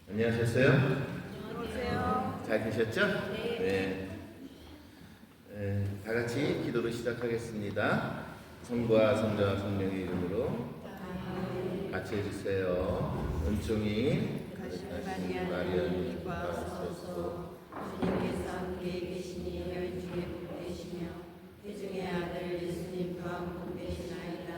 안녕하셨어요? 안녕하세요. 잘 계셨죠? 네. 다 같이 기도를 시작하겠습니다. 성부와 성자와 성령의 이름으로 같이 해주세요. 은총이 마리아님 받으소서. 주님께서 함께 계시니 여인 중에 복되시며 태중의 아들 예수님 또한 복되시나이다.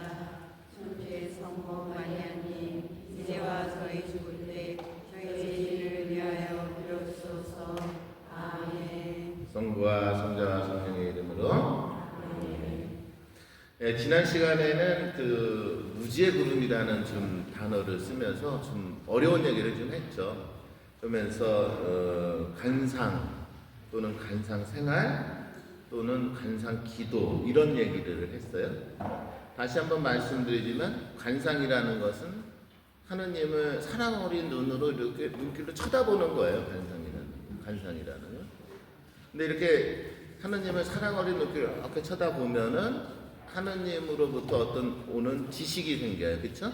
천주의 성모 마리아님 이제와 저희 죽을 때 저희 죄인을 위하여 빌어주소서. 아멘. 성부와 성자와 성령의 이름으로. 지난 시간에는 그 무지의 구름이라는 좀 단어를 쓰면서 좀 어려운 얘기를 좀 했죠. 그러면서 간상 또는 간상 생활 또는 간상 기도 이런 얘기를 했어요. 다시 한번 말씀드리지만 간상이라는 것은 하느님을 사랑 어린 눈으로 이렇게 눈길로 쳐다보는 거예요. 간상이라는 거. 근데 이렇게 하느님을 사랑 어린 눈길로 이렇게 쳐다보면은 하느님으로부터 어떤 오는 지식이 생겨요. 그쵸?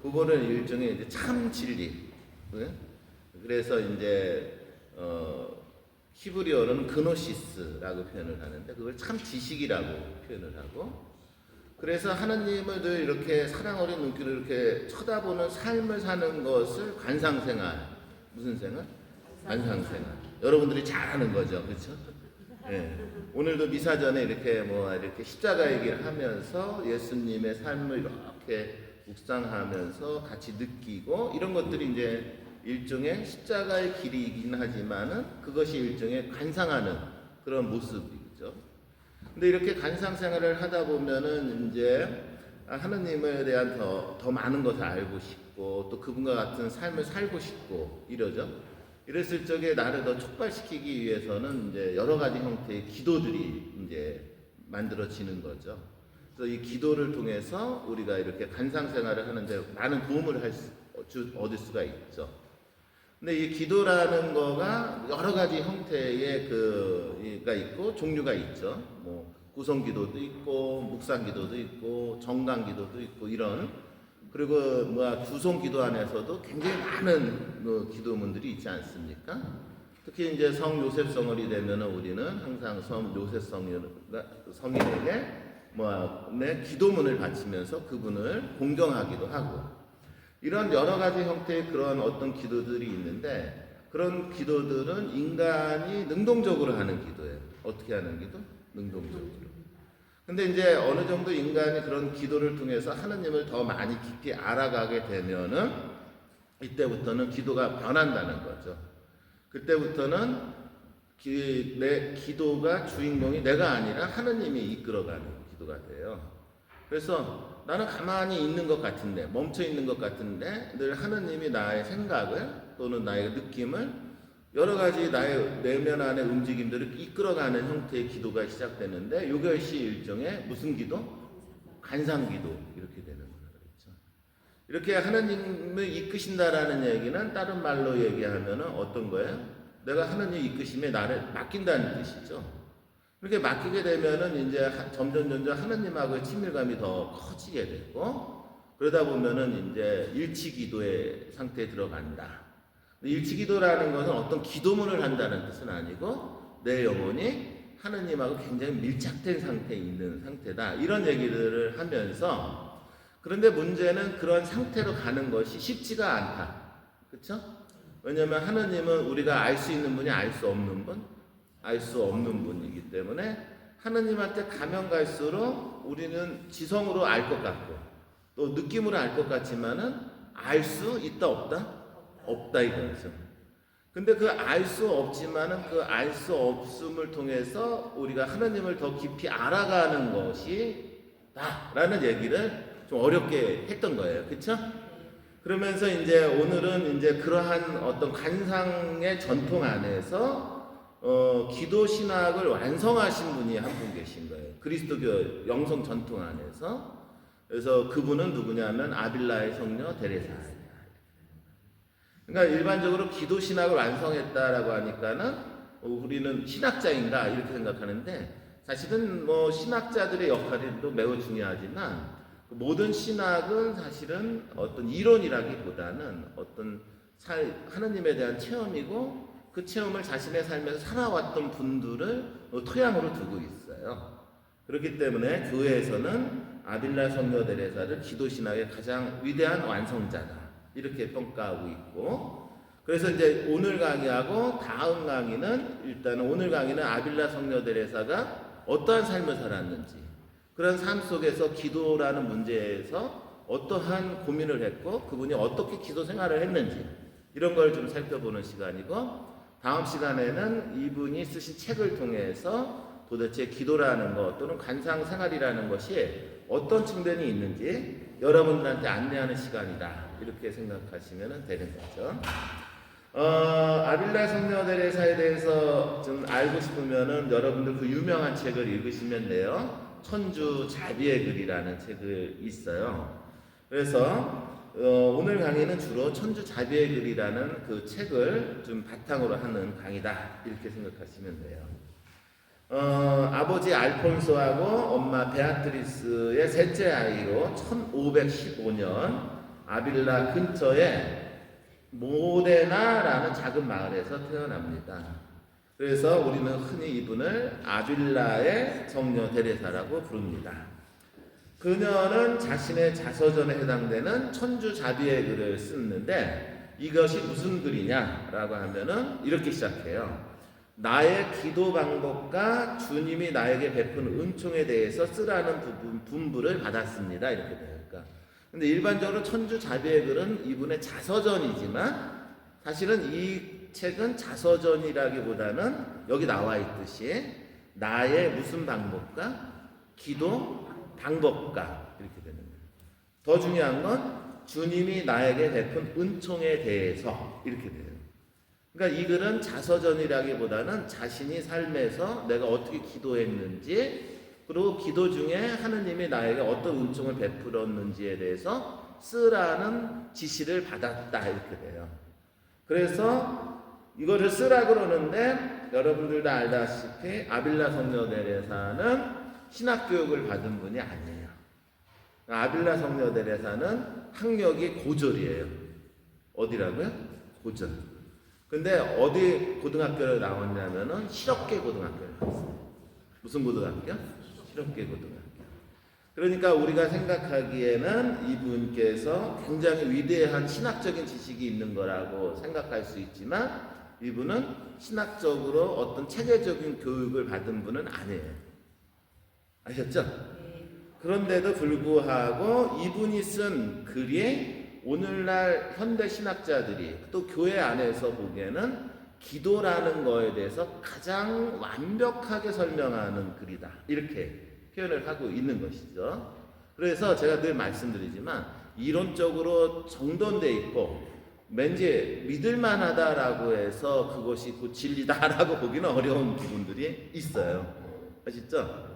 그거는 일종의 이제 참 진리. 네? 그래서 이제, 히브리어로는 그노시스라고 표현을 하는데, 그걸 참 지식이라고 표현을 하고, 그래서 하느님을 늘 이렇게 사랑 어린 눈길로 이렇게 쳐다보는 삶을 사는 것을 관상생활. 무슨 생활? 관상생활. 여러분들이 잘 아는 거죠. 그쵸? 예. 오늘도 미사 전에 이렇게 십자가 얘기를 하면서 예수님의 삶을 이렇게 묵상하면서 같이 느끼고 이런 것들이 이제 일종의 십자가의 길이긴 하지만은 그것이 일종의 관상하는 그런 모습이죠. 근데 이렇게 관상 생활을 하다 보면은 이제 하느님에 대한 더 많은 것을 알고 싶고 또 그분과 같은 삶을 살고 싶고 이러죠. 이랬을 적에 나를 더 촉발시키기 위해서는 이제 여러 가지 형태의 기도들이 이제 만들어지는 거죠. 그래서 이 기도를 통해서 우리가 이렇게 간상 생활을 하는데 많은 도움을 얻을 수가 있죠. 근데 이 기도라는 거가 여러 가지 형태의 그가 있고 종류가 있죠. 뭐 구성 기도도 있고 묵상 기도도 있고 정강 기도도 있고 이런 그리고 구송 기도 안에서도 굉장히 많은 기도문들이 있지 않습니까? 특히 이제 성 요셉 성월이 되면은 우리는 항상 성 요셉 성인에게 내 기도문을 바치면서 그분을 공경하기도 하고 이런 여러 가지 형태의 그런 어떤 기도들이 있는데 그런 기도들은 인간이 능동적으로 하는 기도예요. 어떻게 하는 기도? 능동적으로. 근데 이제 어느 정도 인간이 그런 기도를 통해서 하느님을 더 많이 깊이 알아가게 되면은 이때부터는 기도가 변한다는 거죠. 그때부터는 내 기도가 주인공이 내가 아니라 하느님이 이끌어가는 기도가 돼요. 그래서 나는 가만히 있는 것 같은데, 멈춰 있는 것 같은데 늘 하느님이 나의 생각을 또는 나의 느낌을 여러 가지 나의 내면 안의 움직임들을 이끌어가는 형태의 기도가 시작되는데 이것이 일종의 무슨 기도? 간상기도 이렇게 되는 거죠. 이렇게 하나님을 이끄신다라는 얘기는 다른 말로 얘기하면 어떤 거예요? 내가 하나님 이끄심에 나를 맡긴다는 뜻이죠. 이렇게 맡기게 되면은 이제 점점 하나님하고의 친밀감이 더 커지게 되고 그러다 보면은 이제 일치기도의 상태에 들어간다. 일치기도라는 것은 어떤 기도문을 한다는 뜻은 아니고 내 영혼이 하느님하고 굉장히 밀착된 상태에 있는 상태다. 이런 얘기들을 하면서 그런데 문제는 그런 상태로 가는 것이 쉽지가 않다. 그렇죠? 왜냐하면 하느님은 우리가 알 수 있는 분이 알 수 없는 분, 알 수 없는 분이기 때문에 하느님한테 가면 갈수록 우리는 지성으로 알 것 같고 또 느낌으로 알 것 같지만은 알 수 있다 없다? 없다 이거죠. 근데 그 알 수 없지만은 그 알 수 없음을 통해서 우리가 하나님을 더 깊이 알아가는 것이 다라는 얘기를 좀 어렵게 했던 거예요. 그렇죠? 그러면서 이제 오늘은 이제 그러한 어떤 관상의 전통 안에서 기도 신학을 완성하신 분이 한 분 계신 거예요. 그리스도교 영성 전통 안에서. 그래서 그분은 누구냐면 아빌라의 성녀 데레사. 그러니까 일반적으로 기도 신학을 완성했다라고 하니까는 우리는 신학자인가 이렇게 생각하는데 사실은 신학자들의 역할도 매우 중요하지만 모든 신학은 사실은 어떤 이론이라기보다는 어떤 하느님에 대한 체험이고 그 체험을 자신의 삶에서 살아왔던 분들을 토양으로 두고 있어요. 그렇기 때문에 교회에서는 아빌라 성녀 데레사를 기도신학의 가장 위대한 완성자다 이렇게 평가하고 있고, 그래서 이제 오늘 강의하고 다음 강의는 일단은 오늘 강의는 아빌라 성녀 데레사가 어떠한 삶을 살았는지, 그런 삶 속에서 기도라는 문제에서 어떠한 고민을 했고 그분이 어떻게 기도 생활을 했는지 이런 걸 좀 살펴보는 시간이고, 다음 시간에는 이분이 쓰신 책을 통해서 도대체 기도라는 것 또는 관상 생활이라는 것이 어떤 측면이 있는지 여러분들한테 안내하는 시간이다 이렇게 생각하시면 되는 거죠. 아빌라 성녀 데레사에 대해서 좀 알고 싶으면은 여러분들 그 유명한 책을 읽으시면 돼요. 천주 자비의 글이라는 책을 있어요. 그래서 오늘 강의는 주로 천주 자비의 글이라는 그 책을 좀 바탕으로 하는 강의다 이렇게 생각하시면 돼요. 아버지 알폰소하고 엄마 베아트리스의 셋째 아이로 1515년 아빌라 근처에 모데나라는 작은 마을에서 태어납니다. 그래서 우리는 흔히 이분을 아빌라의 성녀 데레사라고 부릅니다. 그녀는 자신의 자서전에 해당되는 천주 자비의 글을 쓰는데 이것이 무슨 글이냐라고 하면은 이렇게 시작해요. 나의 기도 방법과 주님이 나에게 베푼 은총에 대해서 쓰라는 분부를 받았습니다. 이렇게 돼요. 근데 일반적으로 천주 자비의 글은 이분의 자서전이지만 사실은 이 책은 자서전이라기보다는 여기 나와 있듯이 나의 무슨 방법과 기도 방법과 이렇게 되는 거예요. 더 중요한 건 주님이 나에게 베푼 은총에 대해서 이렇게 돼요. 그러니까 이 글은 자서전이라기보다는 자신이 삶에서 내가 어떻게 기도했는지, 그리고 기도 중에 하느님이 나에게 어떤 은총을 베풀었는지에 대해서 쓰라는 지시를 받았다 이렇게 돼요. 그래서 이거를 쓰라 그러는데 여러분들 다 알다시피 아빌라 성녀 데레사는 신학교육을 받은 분이 아니에요. 아빌라 성녀 데레사는 학력이 고졸이에요. 어디라고요? 고졸. 근데 어디 고등학교를 나왔냐면은 실업계 고등학교를 나왔어요. 무슨 고등학교? 실업계 고등학교. 그러니까 우리가 생각하기에는 이분께서 굉장히 위대한 신학적인 지식이 있는 거라고 생각할 수 있지만 이분은 신학적으로 어떤 체계적인 교육을 받은 분은 아니에요. 아셨죠? 그런데도 불구하고 이분이 쓴 글이 오늘날 현대 신학자들이 또 교회 안에서 보기에는 기도라는 거에 대해서 가장 완벽하게 설명하는 글이다 이렇게 표현을 하고 있는 것이죠. 그래서 제가 늘 말씀드리지만 이론적으로 정돈돼 있고 왠지 믿을만하다라고 해서 그것이 곧 진리다라고 보기는 어려운 부분들이 있어요. 아시죠?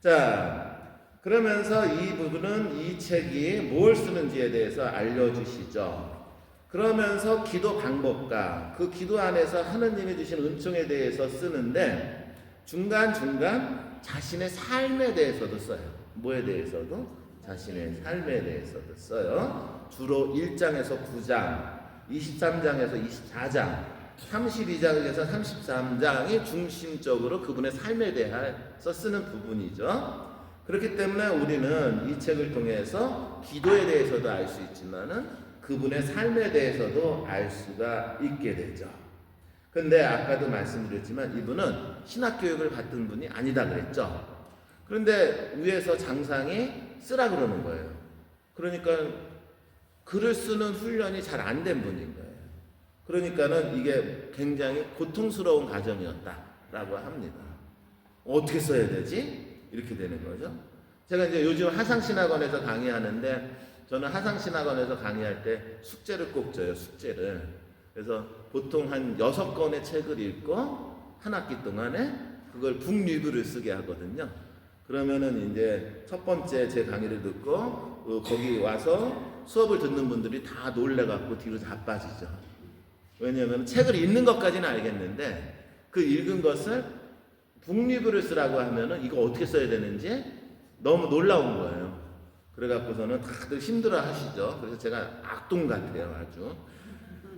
자, 그러면서 이 부분은 이 책이 뭘 쓰는지에 대해서 알려주시죠. 그러면서 기도 방법과 그 기도 안에서 하느님이 주신 은총에 대해서 쓰는데 중간중간 자신의 삶에 대해서도 써요. 뭐에 대해서도? 자신의 삶에 대해서도 써요. 주로 1장에서 9장, 23장에서 24장, 32장에서 33장이 중심적으로 그분의 삶에 대해서 쓰는 부분이죠. 그렇기 때문에 우리는 이 책을 통해서 기도에 대해서도 알 수 있지만은 그분의 삶에 대해서도 알 수가 있게 되죠. 근데 아까도 말씀드렸지만 이분은 신학교육을 받은 분이 아니다 그랬죠. 그런데 위에서 장상이 쓰라 그러는 거예요. 그러니까 글을 쓰는 훈련이 잘 안 된 분인 거예요. 그러니까는 이게 굉장히 고통스러운 과정이었다라고 합니다. 어떻게 써야 되지? 이렇게 되는 거죠. 제가 이제 요즘 하상신학원에서 강의하는데 저는 하상신학원에서 강의할 때 숙제를 꼭 줘요. 숙제를. 그래서 보통 한 6권의 책을 읽고 한 학기 동안에 그걸 북리뷰를 쓰게 하거든요. 그러면은 이제 첫 번째 제 강의를 듣고 거기 와서 수업을 듣는 분들이 다 놀래갖고 뒤로 다 빠지죠. 왜냐하면 책을 읽는 것까지는 알겠는데 그 읽은 것을 북리뷰를 쓰라고 하면은 이거 어떻게 써야 되는지 너무 놀라운 거예요. 그래갖고서는 다들 힘들어 하시죠. 그래서 제가 악동 같아요, 아주.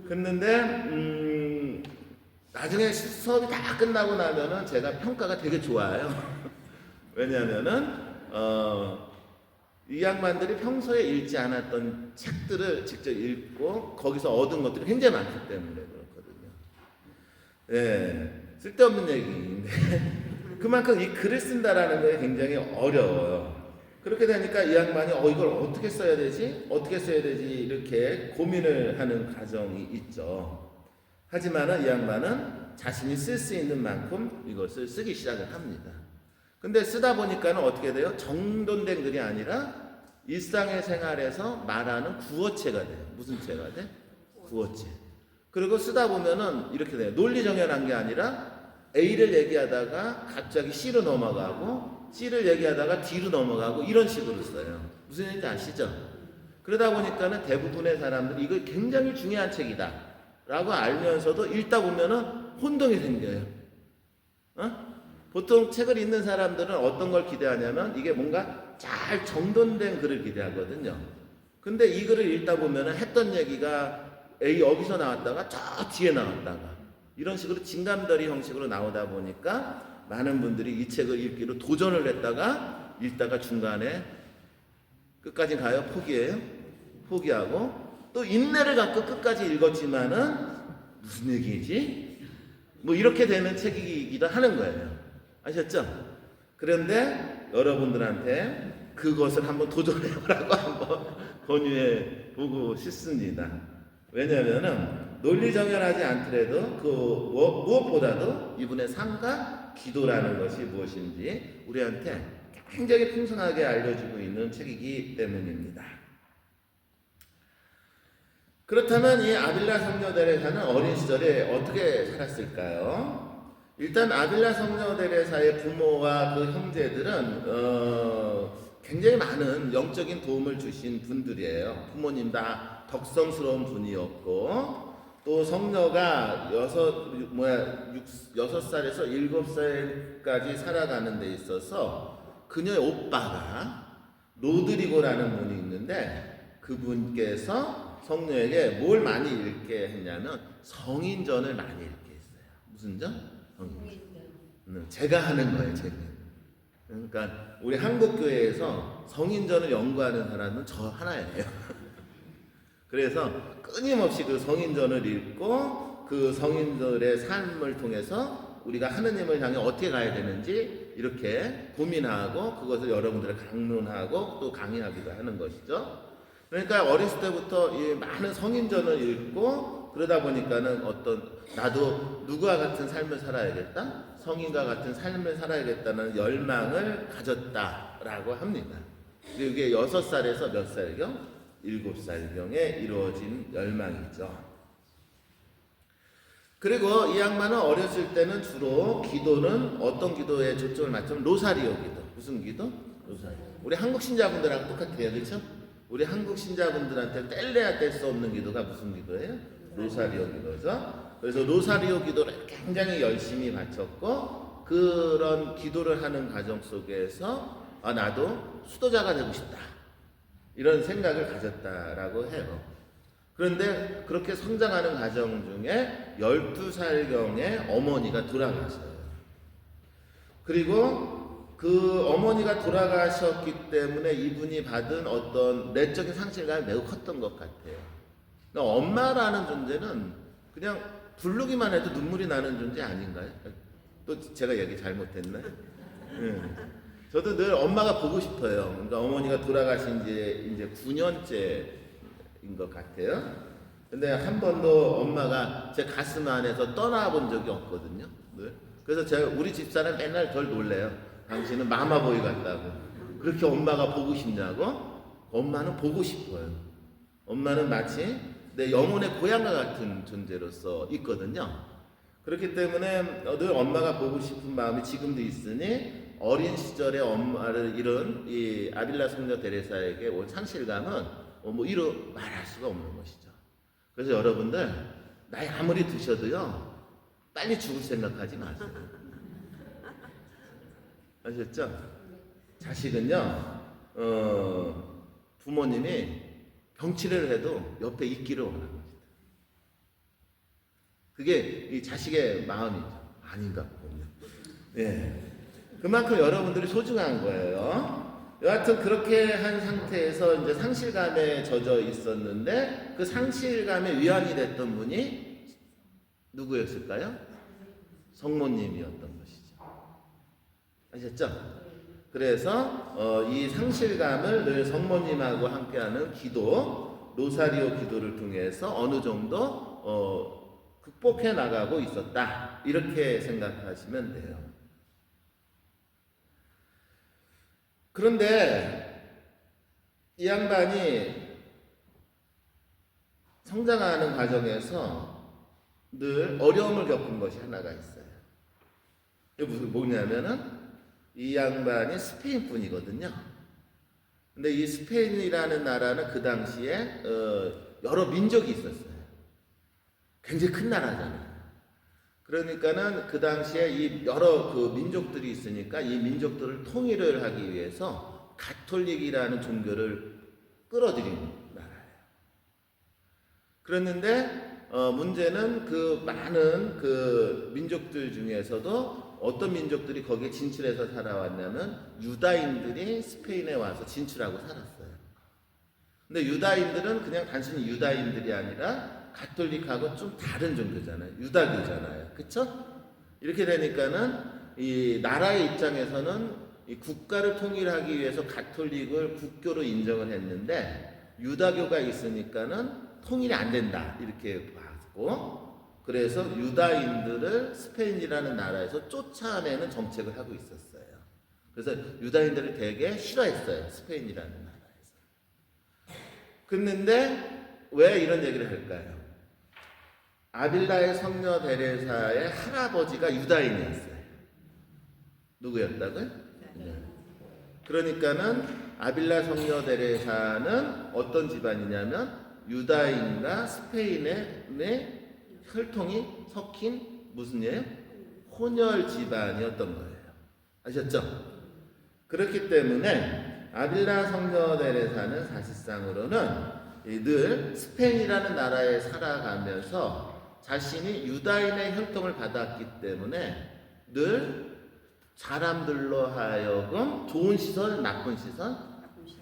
그랬는데 나중에 수업이 다 끝나고 나면은 제가 평가가 되게 좋아요. 왜냐하면은 이 양반들이 평소에 읽지 않았던 책들을 직접 읽고 거기서 얻은 것들이 굉장히 많기 때문에 그렇거든요. 예, 쓸데없는 얘기인데 그만큼 이 글을 쓴다라는 게 굉장히 어려워요. 그렇게 되니까 이 양반이 이걸 어떻게 써야 되지? 어떻게 써야 되지? 이렇게 고민을 하는 과정이 있죠. 하지만은 이 양반은 자신이 쓸 수 있는 만큼 이것을 쓰기 시작을 합니다. 근데 쓰다 보니까는 어떻게 돼요? 정돈된 글이 아니라 일상의 생활에서 말하는 구어체가 돼요. 무슨 체가 돼? 구어체. 그리고 쓰다 보면은 이렇게 돼요. 논리정연한 게 아니라 A를 얘기하다가 갑자기 C로 넘어가고 C를 얘기하다가 D로 넘어가고 이런 식으로 써요. 무슨 얘기인지 아시죠? 그러다 보니까는 대부분의 사람들이 이거 굉장히 중요한 책이다 라고 알면서도 읽다 보면은 혼동이 생겨요. 보통 책을 읽는 사람들은 어떤 걸 기대하냐면 이게 뭔가 잘 정돈된 글을 기대하거든요. 근데 이 글을 읽다 보면은 했던 얘기가 A 여기서 나왔다가 저 뒤에 나왔다가 이런 식으로 징감더리 형식으로 나오다 보니까 많은 분들이 이 책을 읽기로 도전을 했다가 읽다가 중간에 끝까지 가요? 포기해요? 포기하고 또 인내를 갖고 끝까지 읽었지만은 무슨 얘기지? 뭐 이렇게 되는 책이기도 하는 거예요. 아셨죠? 그런데 여러분들한테 그것을 한번 도전해보라고 한번 권유해 보고 싶습니다. 왜냐하면은 논리정연하지 않더라도 무엇보다도 이분의 삶과 기도라는 것이 무엇인지 우리한테 굉장히 풍성하게 알려주고 있는 책이기 때문입니다. 그렇다면 이 아빌라 성녀 데레사는 어린 시절에 어떻게 살았을까요? 일단 아빌라 성녀 데레사의 부모와 그 형제들은 굉장히 많은 영적인 도움을 주신 분들이에요. 부모님 다 덕성스러운 분이었고 또 성녀가 6살에서 7살까지 살아가는 데 있어서 그녀의 오빠가 로드리고라는 분이 있는데 그분께서 성녀에게 뭘 많이 읽게 했냐면 성인전을 많이 읽게 했어요. 무슨 전? 성인전. 제가 하는 거예요, 제가. 그러니까 우리 한국교회에서 성인전을 연구하는 사람은 저 하나예요. 그래서 끊임없이 그 성인전을 읽고 그 성인들의 삶을 통해서 우리가 하느님을 향해 어떻게 가야 되는지 이렇게 고민하고 그것을 여러분들을 강론하고 또 강의하기도 하는 것이죠. 그러니까 어렸을 때부터 이 많은 성인전을 읽고 그러다 보니까는 나도 누구와 같은 삶을 살아야겠다, 성인과 같은 삶을 살아야겠다는 열망을 가졌다라고 합니다. 이게 6살에서 몇 살경? 7살경에 이루어진 열망이죠. 그리고 이 양반은 어렸을 때는 주로 기도는 어떤 기도에 초점을 맞추면 로사리오 기도. 무슨 기도? 로사리오. 우리 한국 신자분들하고 똑같아요. 그렇죠? 우리 한국 신자분들한테 뗄래야 뗄 수 없는 기도가 무슨 기도예요? 로사리오 기도죠. 그래서 로사리오 기도를 굉장히 열심히 바쳤고 그런 기도를 하는 과정 속에서 나도 수도자가 되고 싶다. 이런 생각을 가졌다라고 해요. 그런데 그렇게 성장하는 과정 중에 12살경에 어머니가 돌아가셔요. 그리고 그 어머니가 돌아가셨기 때문에 이분이 받은 어떤 내적인 상실감이 매우 컸던 것 같아요. 그러니까 엄마라는 존재는 그냥 부르기만 해도 눈물이 나는 존재 아닌가요? 또 제가 얘기 잘못했나요? 네. 저도 늘 엄마가 보고 싶어요. 그러니까 어머니가 돌아가신 지 이제 9년째인 것 같아요. 근데 한 번도 엄마가 제 가슴 안에서 떠나본 적이 없거든요. 늘. 그래서 우리 집사람 맨날 덜 놀래요. 당신은 마마보이 같다고. 그렇게 엄마가 보고 싶냐고? 엄마는 보고 싶어요. 엄마는 마치 내 영혼의 고향과 같은 존재로서 있거든요. 그렇기 때문에 늘 엄마가 보고 싶은 마음이 지금도 있으니 어린 시절에 엄마를 잃은 이 아빌라 성녀 데레사에게 온 상실감은 뭐 이루 말할 수가 없는 것이죠. 그래서 여러분들 나이 아무리 드셔도요 빨리 죽을 생각하지 마세요. 아셨죠? 자식은요 부모님이 병치레를 해도 옆에 있기를 원합니다. 그게 이 자식의 마음이죠. 아닌가 보군요. 예. 그만큼 여러분들이 소중한 거예요. 여하튼 그렇게 한 상태에서 이제 상실감에 젖어 있었는데 그 상실감의 위안이 됐던 분이 누구였을까요? 성모님이었던 것이죠. 아셨죠? 그래서 이 상실감을 늘 성모님하고 함께하는 기도, 로사리오 기도를 통해서 어느 정도 극복해 나가고 있었다. 이렇게 생각하시면 돼요. 그런데 이 양반이 성장하는 과정에서 늘 어려움을 겪은 것이 하나가 있어요. 이게 무슨 뭐냐면은 이 양반이 스페인 분이거든요. 근데 이 스페인이라는 나라는 그 당시에 여러 민족이 있었어요. 굉장히 큰 나라잖아요. 그러니까는 그 당시에 이 여러 그 민족들이 있으니까 이 민족들을 통일을 하기 위해서 가톨릭이라는 종교를 끌어들인 나라예요. 그랬는데 문제는 그 많은 그 민족들 중에서도 어떤 민족들이 거기에 진출해서 살아왔냐면 유다인들이 스페인에 와서 진출하고 살았어요. 근데 유다인들은 그냥 단순히 유다인들이 아니라 가톨릭하고 좀 다른 종교잖아요. 유다교잖아요. 그쵸? 이렇게 되니까는 이 나라의 입장에서는 이 국가를 통일하기 위해서 가톨릭을 국교로 인정을 했는데 유다교가 있으니까는 통일이 안 된다. 이렇게 봤고 그래서 유다인들을 스페인이라는 나라에서 쫓아내는 정책을 하고 있었어요. 그래서 유다인들을 되게 싫어했어요. 스페인이라는 나라에서. 그런데 왜 이런 얘기를 할까요? 아빌라의 성녀 데레사의 할아버지가 유다인이었어요. 누구였다고요? 네. 그러니까는 아빌라 성녀 데레사는 어떤 집안이냐면 유다인과 스페인의 혈통이 섞인 무슨 예요? 혼혈 집안이었던 거예요. 아셨죠? 그렇기 때문에 아빌라 성녀 데레사는 사실상으로는 늘 스페인이라는 나라에 살아가면서 자신이 유다인의 혈통을 받았기 때문에 늘 사람들로 하여금 좋은 시선, 나쁜 시선,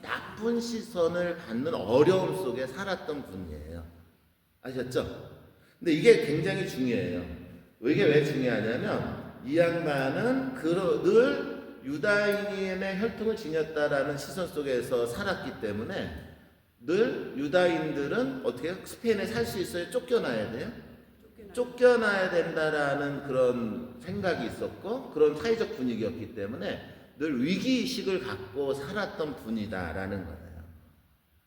나쁜 시선을 받는 어려움 속에 살았던 분이에요. 아셨죠? 근데 이게 굉장히 중요해요. 이게 왜 중요하냐면 이 양반은 늘 유다인의 혈통을 지녔다라는 시선 속에서 살았기 때문에 늘 유다인들은 어떻게 스페인에 살 수 있어요? 쫓겨나야 돼요? 쫓겨나야 된다라는 그런 생각이 있었고 그런 사회적 분위기였기 때문에 늘 위기의식을 갖고 살았던 분이다라는 거예요.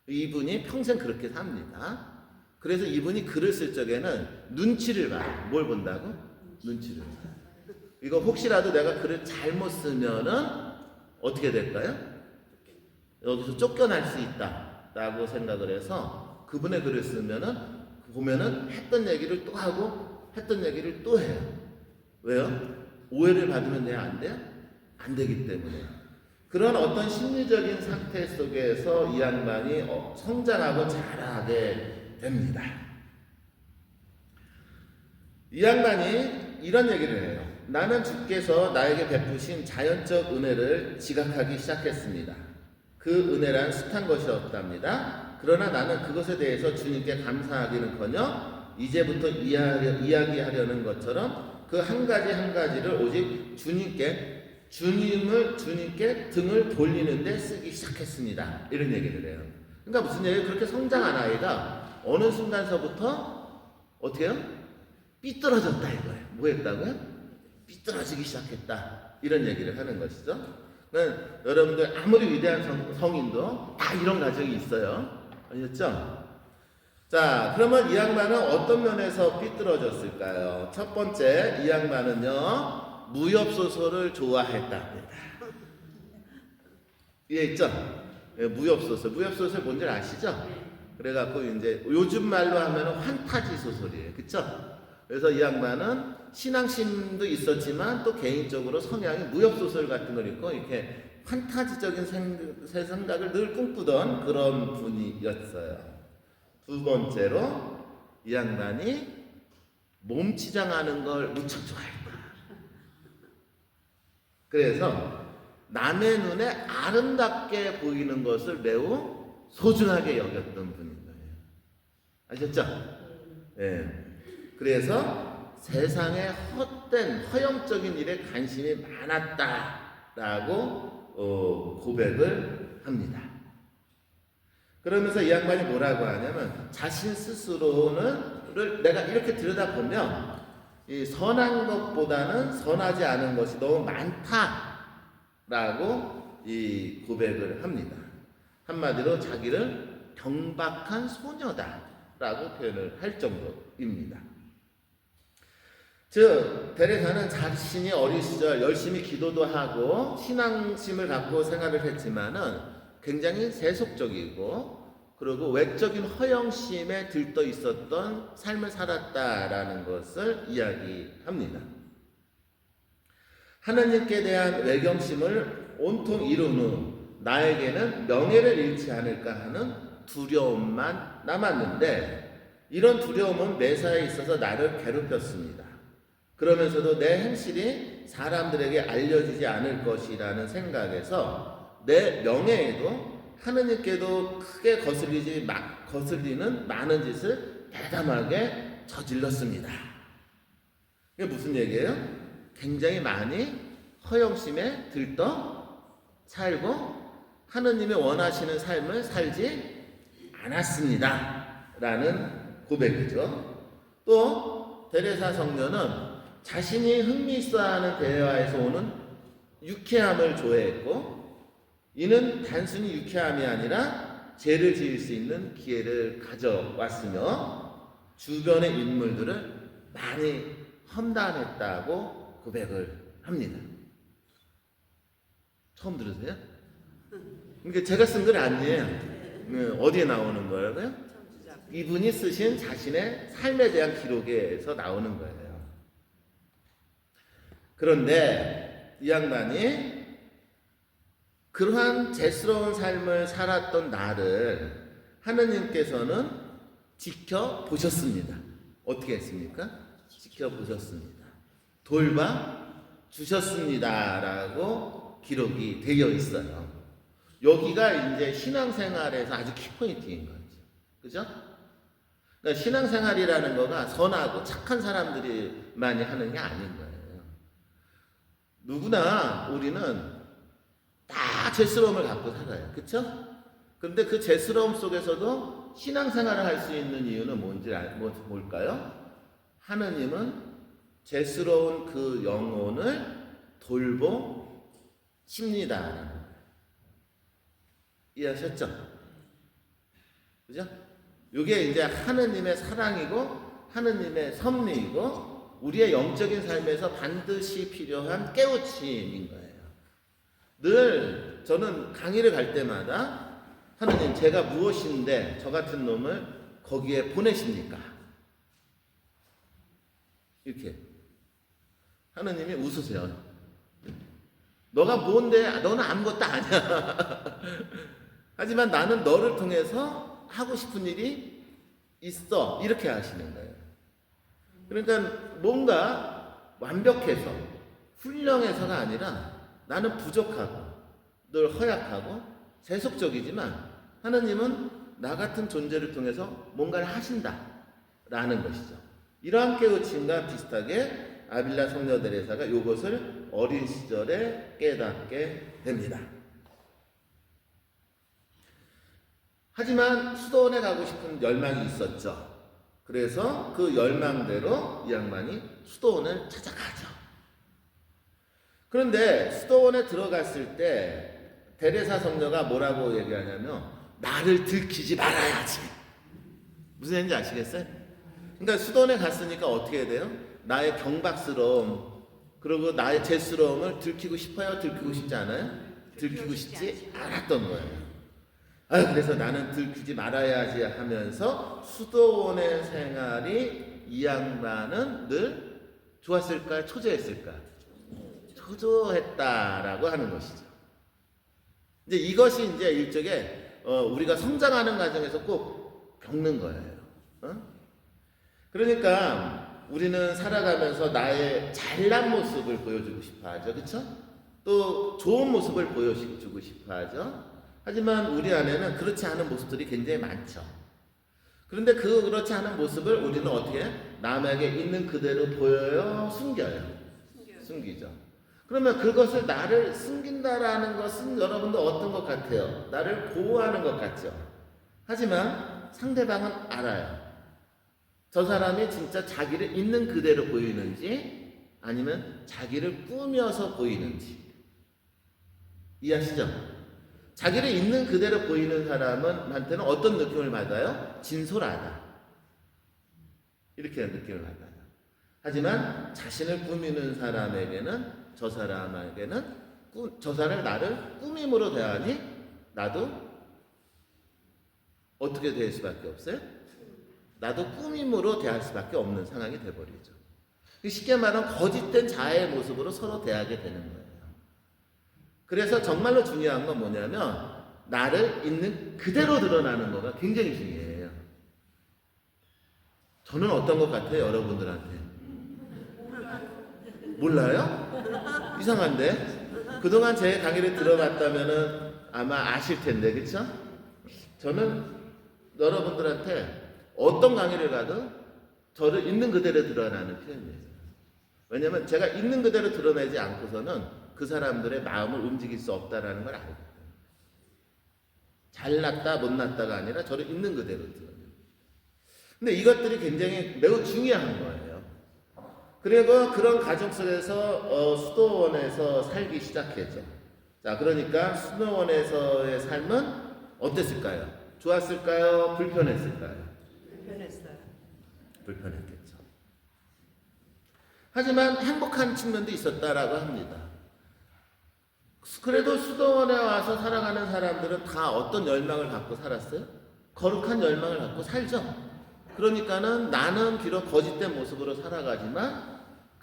이분이 평생 그렇게 삽니다. 그래서 이분이 글을 쓸 적에는 눈치를 봐요. 뭘 본다고? 눈치를 봐요. 이거 혹시라도 내가 글을 잘못 쓰면은 어떻게 될까요? 여기서 쫓겨날 수 있다라고 생각을 해서 그분의 글을 쓰면은 보면은 했던 얘기를 또 하고 했던 얘기를 또 해요. 왜요? 오해를 받으면 돼요? 안 돼요? 안 되기 때문에. 그런 어떤 심리적인 상태 속에서 이 양반이 성장하고 자라게 됩니다. 이 양반이 이런 얘기를 해요. 나는 주께서 나에게 베푸신 자연적 은혜를 지각하기 시작했습니다. 그 은혜란 숱한 것이 없답니다. 그러나 나는 그것에 대해서 주님께 감사하기는커녕 이제부터 이야기하려는 것처럼 그 한 가지 한 가지를 오직 주님께 등을 돌리는데 쓰기 시작했습니다. 이런 얘기를 해요. 그러니까 무슨 얘기예요? 그렇게 성장한 아이가 어느 순간서부터 어떻게 해요? 삐뚤어졌다 이거예요. 뭐 했다고요? 삐뚤어지기 시작했다. 이런 얘기를 하는 것이죠. 그러니까 여러분들 아무리 위대한 성인도 다 이런 과정이 있어요. 아셨죠? 자, 그러면 이 양반은 어떤 면에서 삐뚤어졌을까요? 첫 번째, 이 양반은요, 무협소설을 좋아했답니다. 이해했죠? 예, 무협소설. 무협소설 뭔지 아시죠? 그래갖고 이제 요즘 말로 하면 환타지 소설이에요. 그쵸? 그래서 이 양반은 신앙심도 있었지만 또 개인적으로 성향이 무협소설 같은 걸 읽고 이렇게 판타지적인 생각을 늘 꿈꾸던 그런 분이었어요. 두 번째로 이 양반이 몸치장하는 걸 무척 좋아했다. 그래서 남의 눈에 아름답게 보이는 것을 매우 소중하게 여겼던 분인 거예요. 아셨죠? 예. 그래서 세상에 헛된 허영적인 일에 관심이 많았다라고 고백을 합니다. 그러면서 이 양반이 뭐라고 하냐면 자신 스스로를 내가 이렇게 들여다보면 이 선한 것보다는 선하지 않은 것이 너무 많다라고 이 고백을 합니다. 한마디로 자기를 경박한 소녀다라고 표현을 할 정도입니다. 즉 데레사는 자신이 어린 시절 열심히 기도도 하고 신앙심을 갖고 생활을 했지만은 굉장히 세속적이고 그리고 외적인 허영심에 들떠 있었던 삶을 살았다라는 것을 이야기합니다. 하나님께 대한 외경심을 온통 이룬 후 나에게는 명예를 잃지 않을까 하는 두려움만 남았는데 이런 두려움은 매사에 있어서 나를 괴롭혔습니다. 그러면서도 내 행실이 사람들에게 알려지지 않을 것이라는 생각에서 내 명예에도 하느님께도 크게 거슬리는 많은 짓을 대담하게 저질렀습니다. 이게 무슨 얘기예요? 굉장히 많이 허영심에 들떠 살고 하느님이 원하시는 삶을 살지 않았습니다. 라는 고백이죠. 또 데레사 성녀는 자신이 흥미있어하는 대화에서 오는 유쾌함을 좋아했고 이는 단순히 유쾌함이 아니라 죄를 지을 수 있는 기회를 가져왔으며 주변의 인물들을 많이 험담했다고 고백을 합니다. 처음 들으세요? 그러니까 제가 쓴 글 아니에요. 어디에 나오는 거라고요? 이분이 쓰신 자신의 삶에 대한 기록에서 나오는 거예요. 그런데 이 양반이 그러한 죄스러운 삶을 살았던 나를 하느님께서는 지켜보셨습니다. 어떻게 했습니까? 지켜보셨습니다. 돌봐 주셨습니다라고 기록이 되어 있어요. 여기가 이제 신앙생활에서 아주 키포인트인 거죠. 그죠? 그러니까 신앙생활이라는 거가 선하고 착한 사람들이만이 하는 게 아닌 거예요. 누구나 우리는 다 죄스러움을 갖고 살아요. 그렇죠? 그런데 그 죄스러움 속에서도 신앙생활을 할 수 있는 이유는 뭘까요? 하느님은 죄스러운 그 영혼을 돌보십니다. 이해하셨죠? 그죠? 이게 이제 하느님의 사랑이고 하느님의 섭리이고 우리의 영적인 삶에서 반드시 필요한 깨우침인 거예요. 늘 저는 강의를 갈 때마다 하느님 제가 무엇인데 저 같은 놈을 거기에 보내십니까? 이렇게 하느님이 웃으세요. 너가 뭔데? 너는 아무것도 아니야. 하지만 나는 너를 통해서 하고 싶은 일이 있어. 이렇게 하시는 거예요. 그러니까 뭔가 완벽해서 훌륭해서가 아니라 나는 부족하고 늘 허약하고 세속적이지만 하느님은 나 같은 존재를 통해서 뭔가를 하신다라는 것이죠. 이러한 깨우침과 비슷하게 아빌라 성녀 데레사가 이것을 어린 시절에 깨닫게 됩니다. 하지만 수도원에 가고 싶은 열망이 있었죠. 그래서 그 열망대로 이 양반이 수도원을 찾아가죠. 그런데 수도원에 들어갔을 때 데레사 성녀가 뭐라고 얘기하냐면 나를 들키지 말아야지. 무슨 얘기인지 아시겠어요? 그러니까 수도원에 갔으니까 어떻게 돼요? 나의 경박스러움 그리고 나의 죄스러움을 들키고 싶어요? 들키고 싶지 않아요? 들키고 싶지 않았던 거예요. 그래서 나는 들키지 말아야지 하면서 수도원의 생활이 이 양반은 늘 좋았을까? 초조했을까? 초조했다라고 하는 것이죠. 이제 이것이 이제 일종의 우리가 성장하는 과정에서 꼭 겪는 거예요. 그러니까 우리는 살아가면서 나의 잘난 모습을 보여주고 싶어 하죠. 그쵸? 또 좋은 모습을 보여주고 싶어 하죠. 하지만 우리 안에는 그렇지 않은 모습들이 굉장히 많죠. 그런데 그렇지 않은 모습을 우리는 어떻게 해? 남에게 있는 그대로 보여요? 숨겨요? 숨기죠. 그러면 그것을 나를 숨긴다라는 것은 여러분도 어떤 것 같아요? 나를 보호하는 것 같죠. 하지만 상대방은 알아요. 저 사람이 진짜 자기를 있는 그대로 보이는지 아니면 자기를 꾸며서 보이는지 이해하시죠? 자기를 있는 그대로 보이는 사람한테는 어떤 느낌을 받아요? 진솔하다. 이렇게 느낌을 받아요. 하지만 자신을 꾸미는 사람에게는 저 사람을 나를 꾸밈으로 대하니 나도 어떻게 될 수밖에 없어요? 나도 꾸밈으로 대할 수밖에 없는 상황이 돼버리죠. 쉽게 말하면 거짓된 자아의 모습으로 서로 대하게 되는 거예요. 그래서 정말로 중요한 건 뭐냐면 나를 있는 그대로 드러나는 거가 굉장히 중요해요. 저는 어떤 것 같아요, 여러분들한테? 몰라요? 이상한데? 그동안 제 강의를 들어봤다면은 아마 아실 텐데, 그쵸? 저는 여러분들한테 어떤 강의를 가도 저를 있는 그대로 드러나는 표현이에요. 왜냐면 제가 있는 그대로 드러내지 않고서는 그 사람들의 마음을 움직일 수 없다라는 걸 알고 있어요. 잘났다 못났다가 아니라 저를 있는 그대로 드러내요. 근데 이것들이 굉장히 매우 중요한 거예요. 그리고 그런 가정 속에서 수도원에서 살기 시작했죠. 자, 그러니까 수도원에서의 삶은 어땠을까요? 좋았을까요? 불편했을까요? 불편했어요. 불편했겠죠. 하지만 행복한 측면도 있었다라고 합니다. 그래도 수도원에 와서 살아가는 사람들은 다 어떤 열망을 갖고 살았어요? 거룩한 열망을 갖고 살죠. 그러니까는 나는 비록 거짓된 모습으로 살아가지만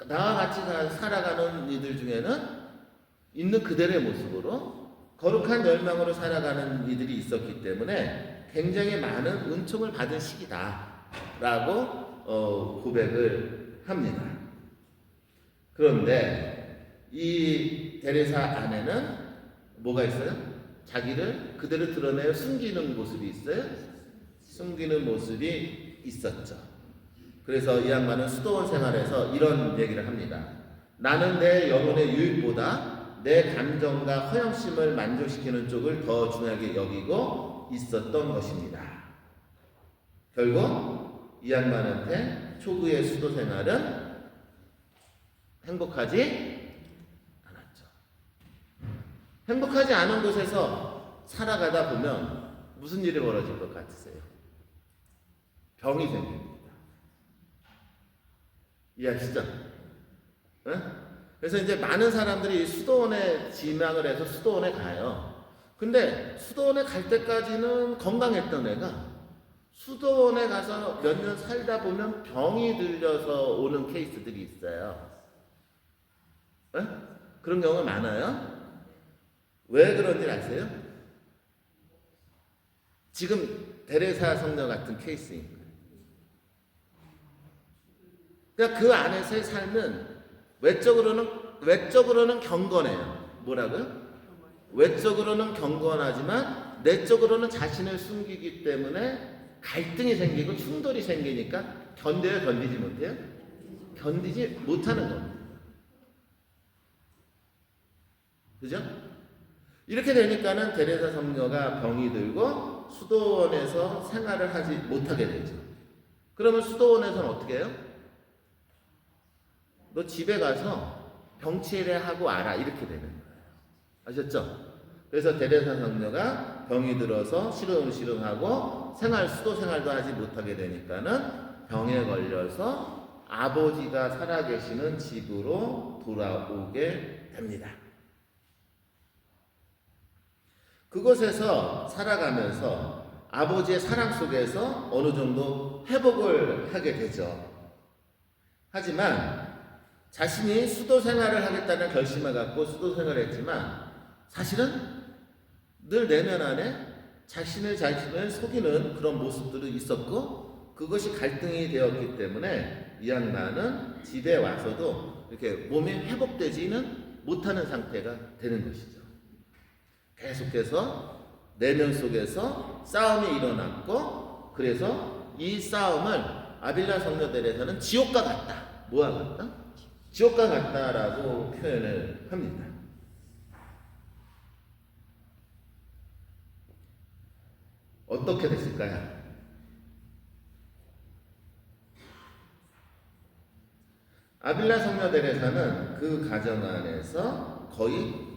나와 같이 살아가는 이들 중에는 있는 그대로의 모습으로 거룩한 열망으로 살아가는 이들이 있었기 때문에 굉장히 많은 은총을 받은 시기다라고 고백을 합니다. 그런데 이 데레사 안에는 뭐가 있어요? 자기를 그대로 드러내어 숨기는 모습이 있어요? 숨기는 모습이 있었죠. 그래서 이 양반은 수도원 생활에서 이런 얘기를 합니다. 나는 내 영혼의 유익보다 내 감정과 허영심을 만족시키는 쪽을 더 중요하게 여기고 있었던 것입니다. 결국 이 양반한테 초기의 수도 생활은 행복하지 않았죠. 행복하지 않은 곳에서 살아가다 보면 무슨 일이 벌어질 것 같으세요? 병이 생깁니다. 이해하시죠? 네? 그래서 이제 많은 사람들이 수도원에 지망을 해서 수도원에 가요. 근데 수도원에 갈 때까지는 건강했던 애가 수도원에 가서 몇 년 살다 보면 병이 들려서 오는 케이스들이 있어요. 네? 그런 경우가 많아요. 왜 그런지 아세요? 지금 데레사 성녀 같은 케이스인 거예요. 그러니까 그 안에서의 삶은 외적으로는 경건해요. 뭐라고요? 외적으로는 경건하지만 내적으로는 자신을 숨기기 때문에 갈등이 생기고 충돌이 생기니까 견뎌요? 견디지 못해요? 견디지 못하는 겁니다. 그죠? 이렇게 되니까는 데레사 성녀가 병이 들고 수도원에서 생활을 하지 못하게 되죠. 그러면 수도원에서는 어떻게 해요? 너 집에 가서 병치레하고 와라 이렇게 되는 거예요. 아셨죠? 그래서 데레사 성녀가 병이 들어서 시름시름하고 수도 생활도 하지 못하게 되니까는 병에 걸려서 아버지가 살아계시는 집으로 돌아오게 됩니다. 그곳에서 살아가면서 아버지의 사랑 속에서 어느 정도 회복을 하게 되죠. 하지만 자신이 수도 생활을 하겠다는 결심을 갖고 수도 생활을 했지만 사실은 늘 내면 안에 자신을 속이는 그런 모습들이 있었고 그것이 갈등이 되었기 때문에 이 양반은 집에 와서도 이렇게 몸이 회복되지는 못하는 상태가 되는 것이죠. 계속해서 내면 속에서 싸움이 일어났고, 그래서 이 싸움을 아빌라 성녀들에서는 지옥과 같다. 뭐와 같다? 지옥과 같다라고 표현을 합니다. 어떻게 됐을까요? 아빌라 성녀들에서는 그 가정 안에서 거의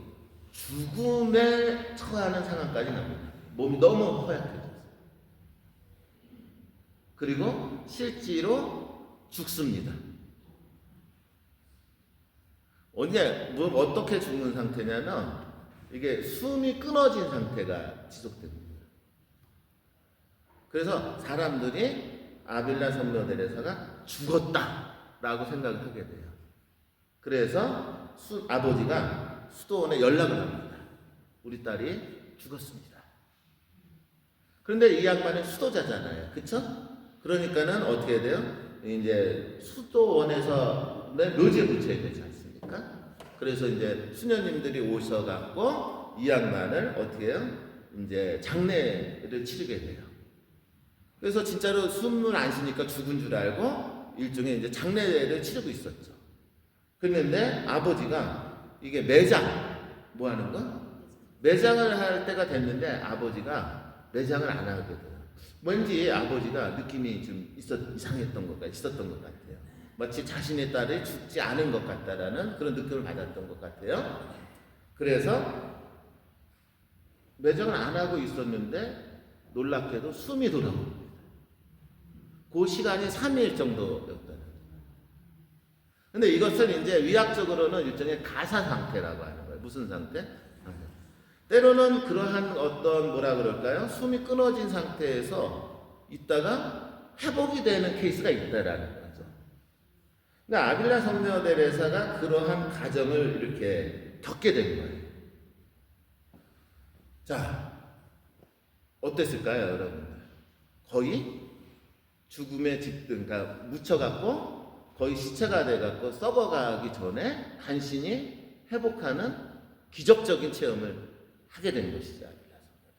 죽음에 처하는 상황까지 납니다. 몸이 너무 허약해졌어요. 그리고 실제로 죽습니다. 어떻게 죽는 상태냐면 이게 숨이 끊어진 상태가 지속됩니다. 그래서 사람들이 아빌라 성녀들에서가 죽었다라고 생각을 하게 돼요. 그래서 아버지가 수도원에 연락을 합니다. 우리 딸이 죽었습니다. 그런데 이 양반은 수도자잖아요. 그쵸? 그러니까는 어떻게 돼요? 이제 수도원에서 묘지에 붙여야 되지 않습니까? 그래서 이제 수녀님들이 오셔갖고 이 양반을 어떻게 해요? 이제 장례를 치르게 돼요. 그래서 진짜로 숨을 안 쉬니까 죽은 줄 알고 일종의 이제 장례를 치르고 있었죠. 그런데 아버지가 이게 뭐 하는 거? 매장을 할 때가 됐는데 아버지가 매장을 안 하게 돼요. 왠지 아버지가 느낌이 좀 있었던 것 같아요. 마치 자신의 딸이 죽지 않은 것 같다라는 그런 느낌을 받았던 것 같아요. 그래서 매장을 안 하고 있었는데 놀랍게도 숨이 돌아옵니다. 그 시간이 3일 정도였다는 거예요. 근데 이것을 이제 의학적으로는 일종의 가사 상태라고 하는 거예요. 무슨 상태? 때로는 그러한 어떤 숨이 끊어진 상태에서 있다가 회복이 되는 케이스가 있다라는 거죠. 그러니까 아빌라 성녀 데레사가 그러한 과정을 이렇게 겪게 된 거예요. 자, 어땠을까요, 여러분들? 거의 죽음에 그러니까 묻혀갖고 거의 시체가 돼갖고 썩어가기 전에 간신히 회복하는 기적적인 체험을 하게 된 것이죠. 아빌라 성녀.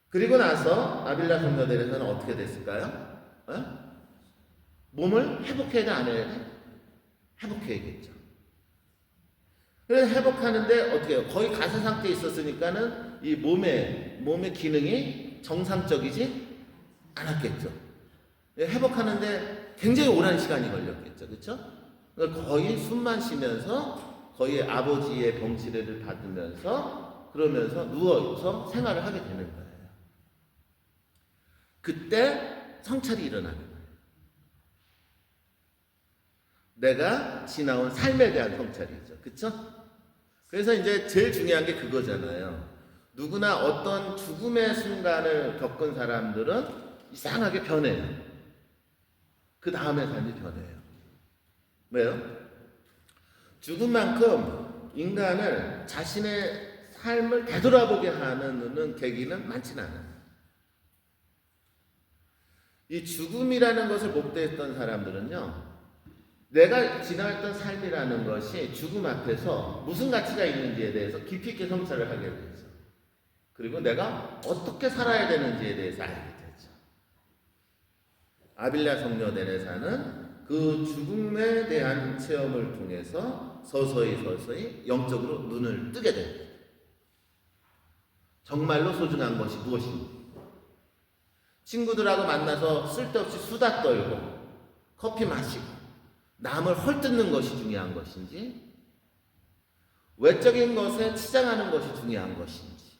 그리고 나서 아빌라 성녀들에서는 어떻게 됐을까요? 몸을 회복해야 돼, 안 해야 돼? 회복해야겠죠. 그래서 회복하는데 어떻게 해요? 거의 가사 상태에 있었으니까는 이 몸의 기능이 정상적이지 않았겠죠. 회복하는데 굉장히 오랜 시간이 걸렸겠죠. 그렇죠? 그러니까 거의 숨만 쉬면서 거의 아버지의 병치레를 받으면서 그러면서 누워서 생활을 하게 되는 거예요. 그때 성찰이 일어나는 거예요. 내가 지나온 삶에 대한 성찰이죠. 그렇죠? 그래서 이제 제일 중요한 게 그거잖아요. 누구나 어떤 죽음의 순간을 겪은 사람들은 이상하게 변해요. 그 다음에 삶이 변해요. 왜요? 죽음만큼 인간을 자신의 삶을 되돌아보게 하는 계기는 많지는 않아요. 이 죽음이라는 것을 목도했던 사람들은요, 내가 지나왔던 삶이라는 것이 죽음 앞에서 무슨 가치가 있는지에 대해서 깊이 있게 성찰을 하게 되죠. 그리고 내가 어떻게 살아야 되는지에 대해서 알게 되죠. 아빌라 성녀 데레사는 그 죽음에 대한 체험을 통해서 서서히 영적으로 눈을 뜨게 됩니다. 정말로 소중한 것이 무엇인지. 친구들하고 만나서 쓸데없이 수다 떨고 커피 마시고 남을 헐뜯는 것이 중요한 것인지, 외적인 것에 치장하는 것이 중요한 것인지,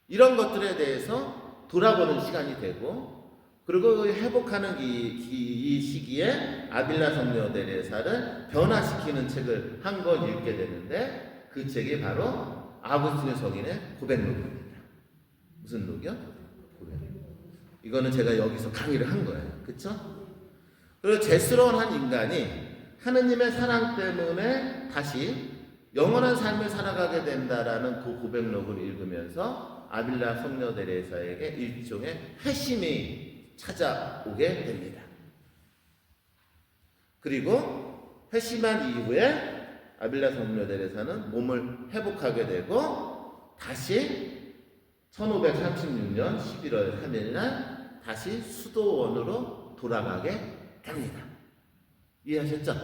이런 것들에 대해서 돌아보는 시간이 되고, 그리고 회복하는 이 시기에 아빌라 성녀 데레사를 변화시키는 책을 한 권 읽게 되는데, 그 책이 바로 아구스틴 성인의 고백록입니다. 무슨 녹이요? 고백록. 이거는 제가 여기서 강의를 한 거예요. 그쵸? 그리고 죄스러운 한 인간이 하느님의 사랑 때문에 다시 영원한 삶을 살아가게 된다라는 그 고백록을 읽으면서 아빌라 성녀 데레사에게 일종의 회심이 찾아오게 됩니다. 그리고 회심한 이후에 아빌라 성녀대레사는 몸을 회복하게 되고 다시 1536년 11월 3일 날 다시 수도원으로 돌아가게 됩니다. 이해하셨죠?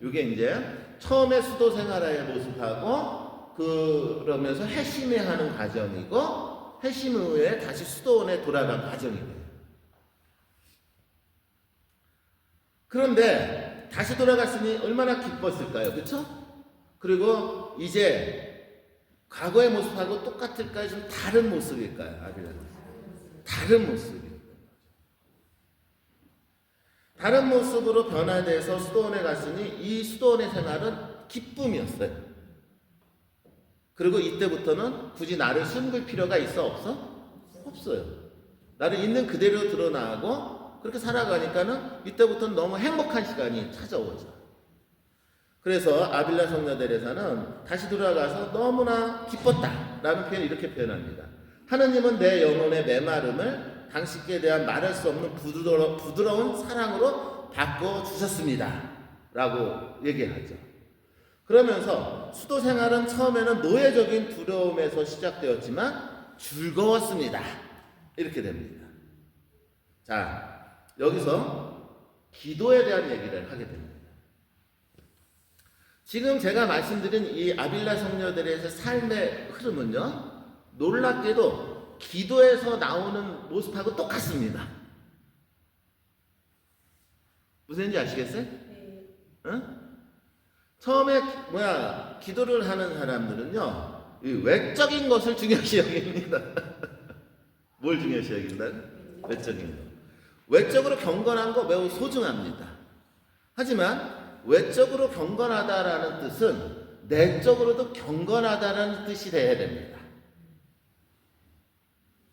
이게 이제 처음에 수도 생활의 모습하고 그러면서 회심해하는 과정이고 회심 후에 다시 수도원에 돌아간 과정이에요. 그런데 다시 돌아갔으니 얼마나 기뻤을까요? 그렇죠? 그리고 이제 과거의 모습하고 똑같을까요? 좀 다른 모습일까요? 아빌라는 다른 모습이에요. 다른 모습으로 변화돼서 수도원에 갔으니 이 수도원의 생활은 기쁨이었어요. 그리고 이때부터는 굳이 나를 숨길 필요가 있어? 없어? 없어요. 나를 있는 그대로 드러나고 그렇게 살아가니까는 이때부터는 너무 행복한 시간이 찾아오죠. 그래서 아빌라 성녀대레사는 다시 돌아가서 너무나 기뻤다라는 표현을 이렇게 표현합니다. 하느님은 내 영혼의 메마름을 당신께 대한 말할 수 없는 부드러운 사랑으로 바꿔주셨습니다. 라고 얘기하죠. 그러면서 수도 생활은 처음에는 노예적인 두려움에서 시작되었지만 즐거웠습니다. 이렇게 됩니다. 자, 여기서 기도에 대한 얘기를 하게 됩니다. 지금 제가 말씀드린 이 아빌라 성녀들의 삶의 흐름은요, 놀랍게도 기도에서 나오는 모습하고 똑같습니다. 무슨 얘기인지 아시겠어요? 응? 처음에 기도를 하는 사람들은요, 이 외적인 것을 중요시 여깁니다. 뭘 중요시 여긴다? 외적인 것. 외적으로 경건한 거 매우 소중합니다. 하지만 외적으로 경건하다라는 뜻은 내적으로도 경건하다라는 뜻이 돼야 됩니다.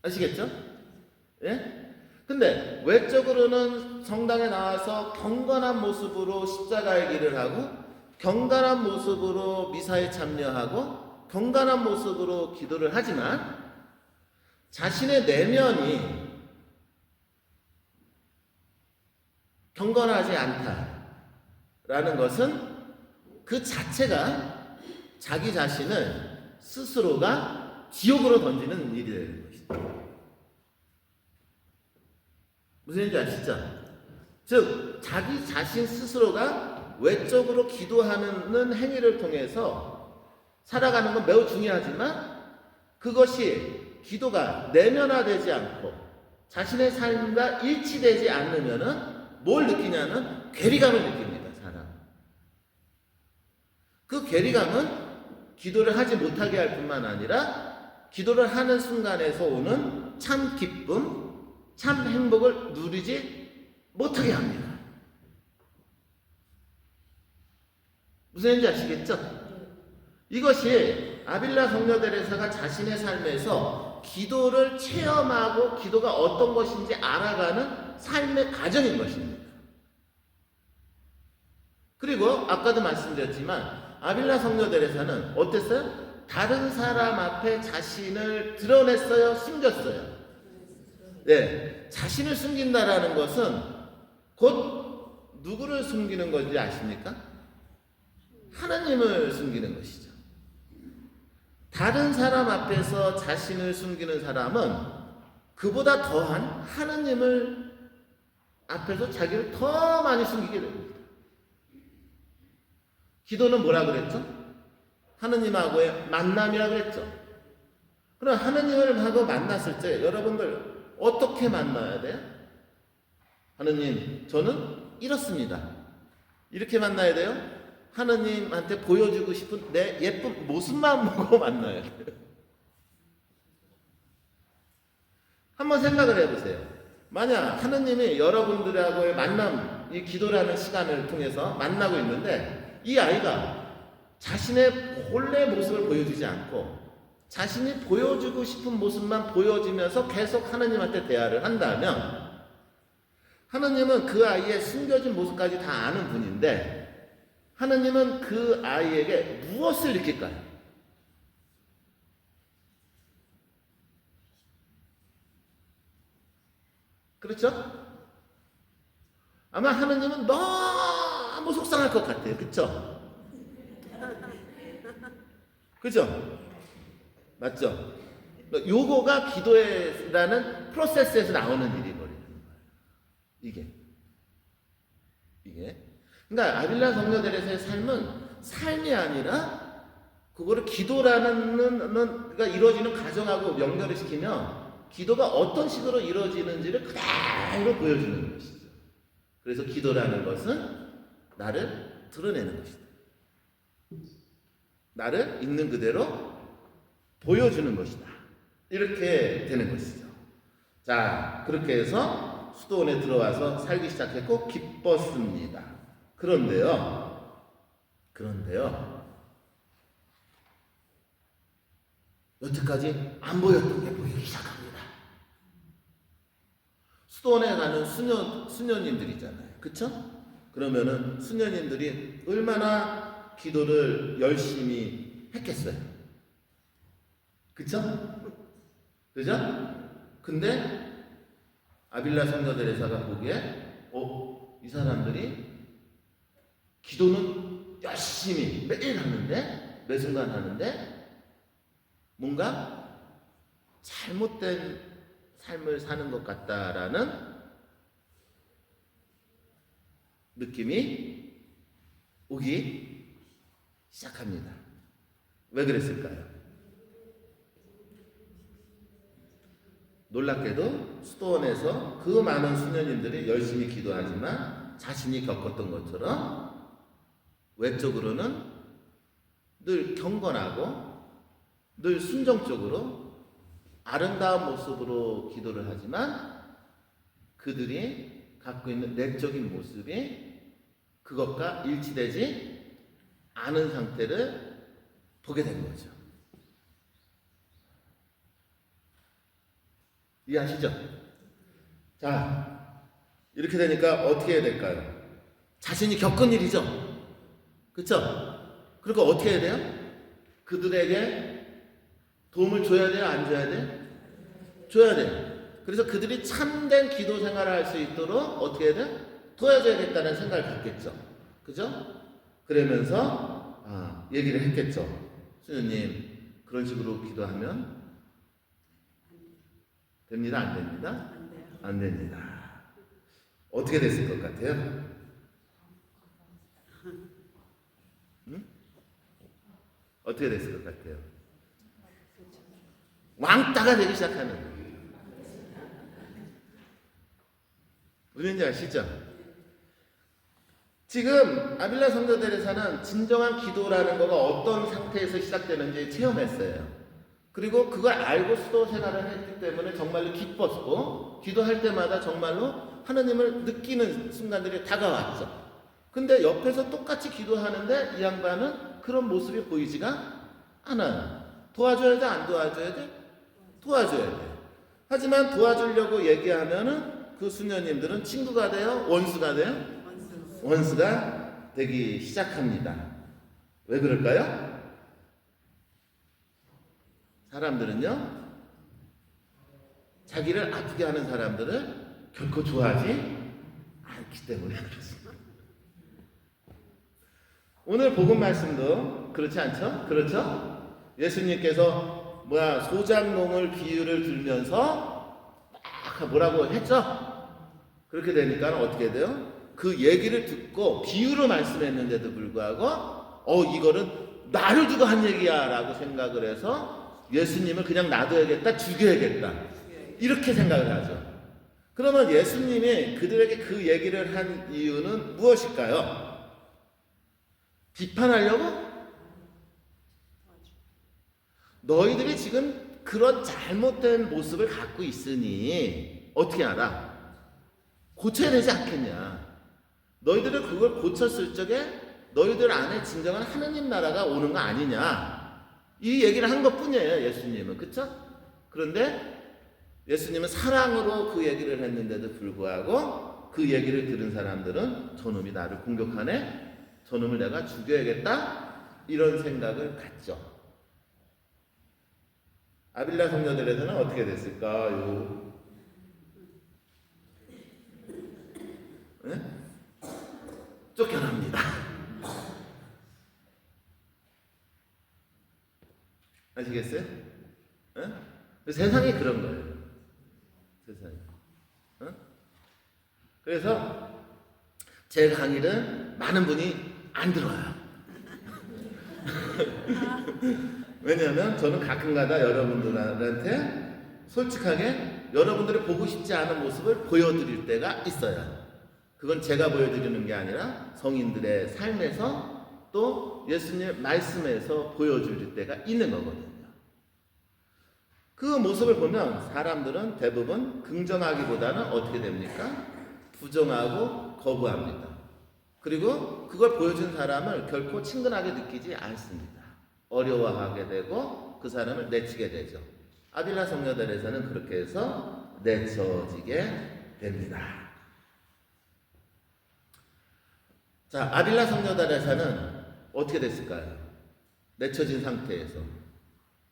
아시겠죠? 예? 근데 외적으로는 성당에 나와서 경건한 모습으로 십자가의 길을 하고 경건한 모습으로 미사에 참여하고 경건한 모습으로 기도를 하지만 자신의 내면이 경건하지 않다라는 것은 그 자체가 자기 자신을 스스로가 지옥으로 던지는 일이 되는 것이죠. 무슨 얘기인지 아시죠? 즉 자기 자신 스스로가 외적으로 기도하는 행위를 통해서 살아가는 건 매우 중요하지만 그것이 기도가 내면화되지 않고 자신의 삶과 일치되지 않으면은 뭘 느끼냐면 괴리감을 느낍니다. 사람. 그 괴리감은 기도를 하지 못하게 할 뿐만 아니라 기도를 하는 순간에서 오는 참 기쁨, 참 행복을 누리지 못하게 합니다. 무슨 얘기인지 아시겠죠? 이것이 아빌라 성녀대레사가 자신의 삶에서 기도를 체험하고 기도가 어떤 것인지 알아가는 삶의 과정인 것입니다. 그리고 아까도 말씀드렸지만 아빌라 성녀대레사는 어땠어요? 다른 사람 앞에 자신을 드러냈어요? 숨겼어요? 네, 자신을 숨긴다라는 것은 곧 누구를 숨기는 건지 아십니까? 하나님을 숨기는 것이죠. 다른 사람 앞에서 자신을 숨기는 사람은 그보다 더한 하나님을 앞에서 자기를 더 많이 숨기게 됩니다. 기도는 뭐라 그랬죠? 하느님하고의 만남이라 그랬죠. 그럼 하느님을 하고 만났을 때 여러분들 어떻게 만나야 돼요? 하느님, 저는 이렇습니다. 이렇게 만나야 돼요? 하느님한테 보여주고 싶은 내 예쁜 모습만 보고 만나야 돼요. 한번 생각을 해보세요. 만약 하느님이 여러분들하고의 만남, 이 기도라는 시간을 통해서 만나고 있는데 이 아이가 자신의 본래 모습을 보여주지 않고 자신이 보여주고 싶은 모습만 보여주면서 계속 하느님한테 대화를 한다면 하느님은 그 아이의 숨겨진 모습까지 다 아는 분인데 하느님은 그 아이에게 무엇을 느낄까요? 그렇죠? 아마 하느님은 너무 속상할 것 같아요. 그렇죠? 그죠? 맞죠? 요거가 기도라는 프로세스에서 나오는 일이 버리는 거예요. 이게. 그러니까 아빌라 성녀들의 삶은 삶이 아니라 그거를 기도라는 가 이루어지는 과정하고 연결을 시키면 기도가 어떤 식으로 이루어지는지를 그대로 보여주는 것이죠. 그래서 기도라는 것은 나를 드러내는 것이다. 나를 있는 그대로 보여주는 것이다. 이렇게 되는 것이죠. 자, 그렇게 해서 수도원에 들어와서 살기 시작했고 기뻤습니다. 그런데요. 여태까지 안 보였던 게 보이기 시작합니다. 수도원에 가는 수녀님들 있잖아요. 그쵸? 그러면은 수녀님들이 얼마나 기도를 열심히 했겠어요. 그쵸? 그죠? 근데 아빌라 성녀 데레사가 보기에 이 사람들이 기도는 열심히 매일 하는데 매 순간 하는데 뭔가 잘못된 삶을 사는 것 같다라는 느낌이 오기 시작합니다. 왜 그랬을까요? 놀랍게도 수도원에서 그 많은 수녀님들이 열심히 기도하지만 자신이 겪었던 것처럼 외적으로는 늘 경건하고 늘 순종적으로 아름다운 모습으로 기도를 하지만 그들이 갖고 있는 내적인 모습이 그것과 일치되지 않은 상태를 보게 된 거죠. 이해하시죠? 자, 이렇게 되니까 어떻게 해야 될까요? 자신이 겪은 일이죠. 그쵸? 그러니까 어떻게 해야 돼요? 그들에게 도움을 줘야 돼요? 안 줘야 돼요? 줘야 돼요. 그래서 그들이 참된 기도 생활을 할 수 있도록 어떻게 해야 돼요? 도와줘야겠다는 생각을 갖겠죠. 그죠? 그러면서 얘기를 했겠죠. 수녀님, 그런 식으로 기도하면 됩니다? 안 됩니다? 안 됩니다. 어떻게 됐을 것 같아요? 응? 어떻게 됐을 것 같아요? 왕따가 되기 시작하는 거예요. 무슨지 아시죠? 지금 아빌라 성녀 데레사는 진정한 기도라는 거가 어떤 상태에서 시작되는지 체험했어요. 그리고 그걸 알고 수도 생활을 했기 때문에 정말로 기뻤고 기도할 때마다 정말로 하나님을 느끼는 순간들이 다가왔죠. 근데 옆에서 똑같이 기도하는데 이 양반은 그런 모습이 보이지가 않아요. 도와줘야 돼? 안 도와줘야 돼? 도와줘야 돼. 하지만 도와주려고 얘기하면은 그 수녀님들은 친구가 돼요? 원수가 돼요? 원수가 되기 시작합니다. 왜 그럴까요? 사람들은요, 자기를 아프게 하는 사람들을 결코 좋아하지 않기 때문에 그렇습니다. 오늘 복음 말씀도 그렇지 않죠? 그렇죠? 예수님께서 소장농을 비유를 들면서 막 뭐라고 했죠? 그렇게 되니까 어떻게 돼요? 그 얘기를 듣고 비유로 말씀했는데도 불구하고 이거는 나를 두고 한 얘기야 라고 생각을 해서 예수님을 그냥 놔둬야겠다, 죽여야겠다 이렇게 생각을 하죠. 그러면 예수님이 그들에게 그 얘기를 한 이유는 무엇일까요? 비판하려고? 너희들이 지금 그런 잘못된 모습을 갖고 있으니 어떻게 알아? 고쳐야 되지 않겠냐? 너희들은 그걸 고쳤을 적에 너희들 안에 진정한 하느님 나라가 오는 거 아니냐? 이 얘기를 한 것뿐이에요, 예수님은. 그쵸? 그런데 예수님은 사랑으로 그 얘기를 했는데도 불구하고 그 얘기를 들은 사람들은 저놈이 나를 공격하네? 저놈을 내가 죽여야겠다? 이런 생각을 갖죠. 아빌라 성녀들에서는 어떻게 됐을까요? 쫓겨납니다. 아시겠어요? 세상이 그런 거예요. 세상이. 그래서 제 강의를 많은 분이 안 들어요. 왜냐하면 저는 가끔가다 여러분들한테 솔직하게 여러분들이 보고 싶지 않은 모습을 보여드릴 때가 있어요. 그건 제가 보여드리는 게 아니라 성인들의 삶에서 또 예수님 말씀에서 보여줄 때가 있는 거거든요. 그 모습을 보면 사람들은 대부분 긍정하기보다는 어떻게 됩니까? 부정하고 거부합니다. 그리고 그걸 보여준 사람을 결코 친근하게 느끼지 않습니다. 어려워하게 되고 그 사람을 내치게 되죠. 아빌라 성녀들에서는 그렇게 해서 내쳐지게 됩니다. 자, 아빌라 성녀들에서는 어떻게 됐을까요? 내쳐진 상태에서.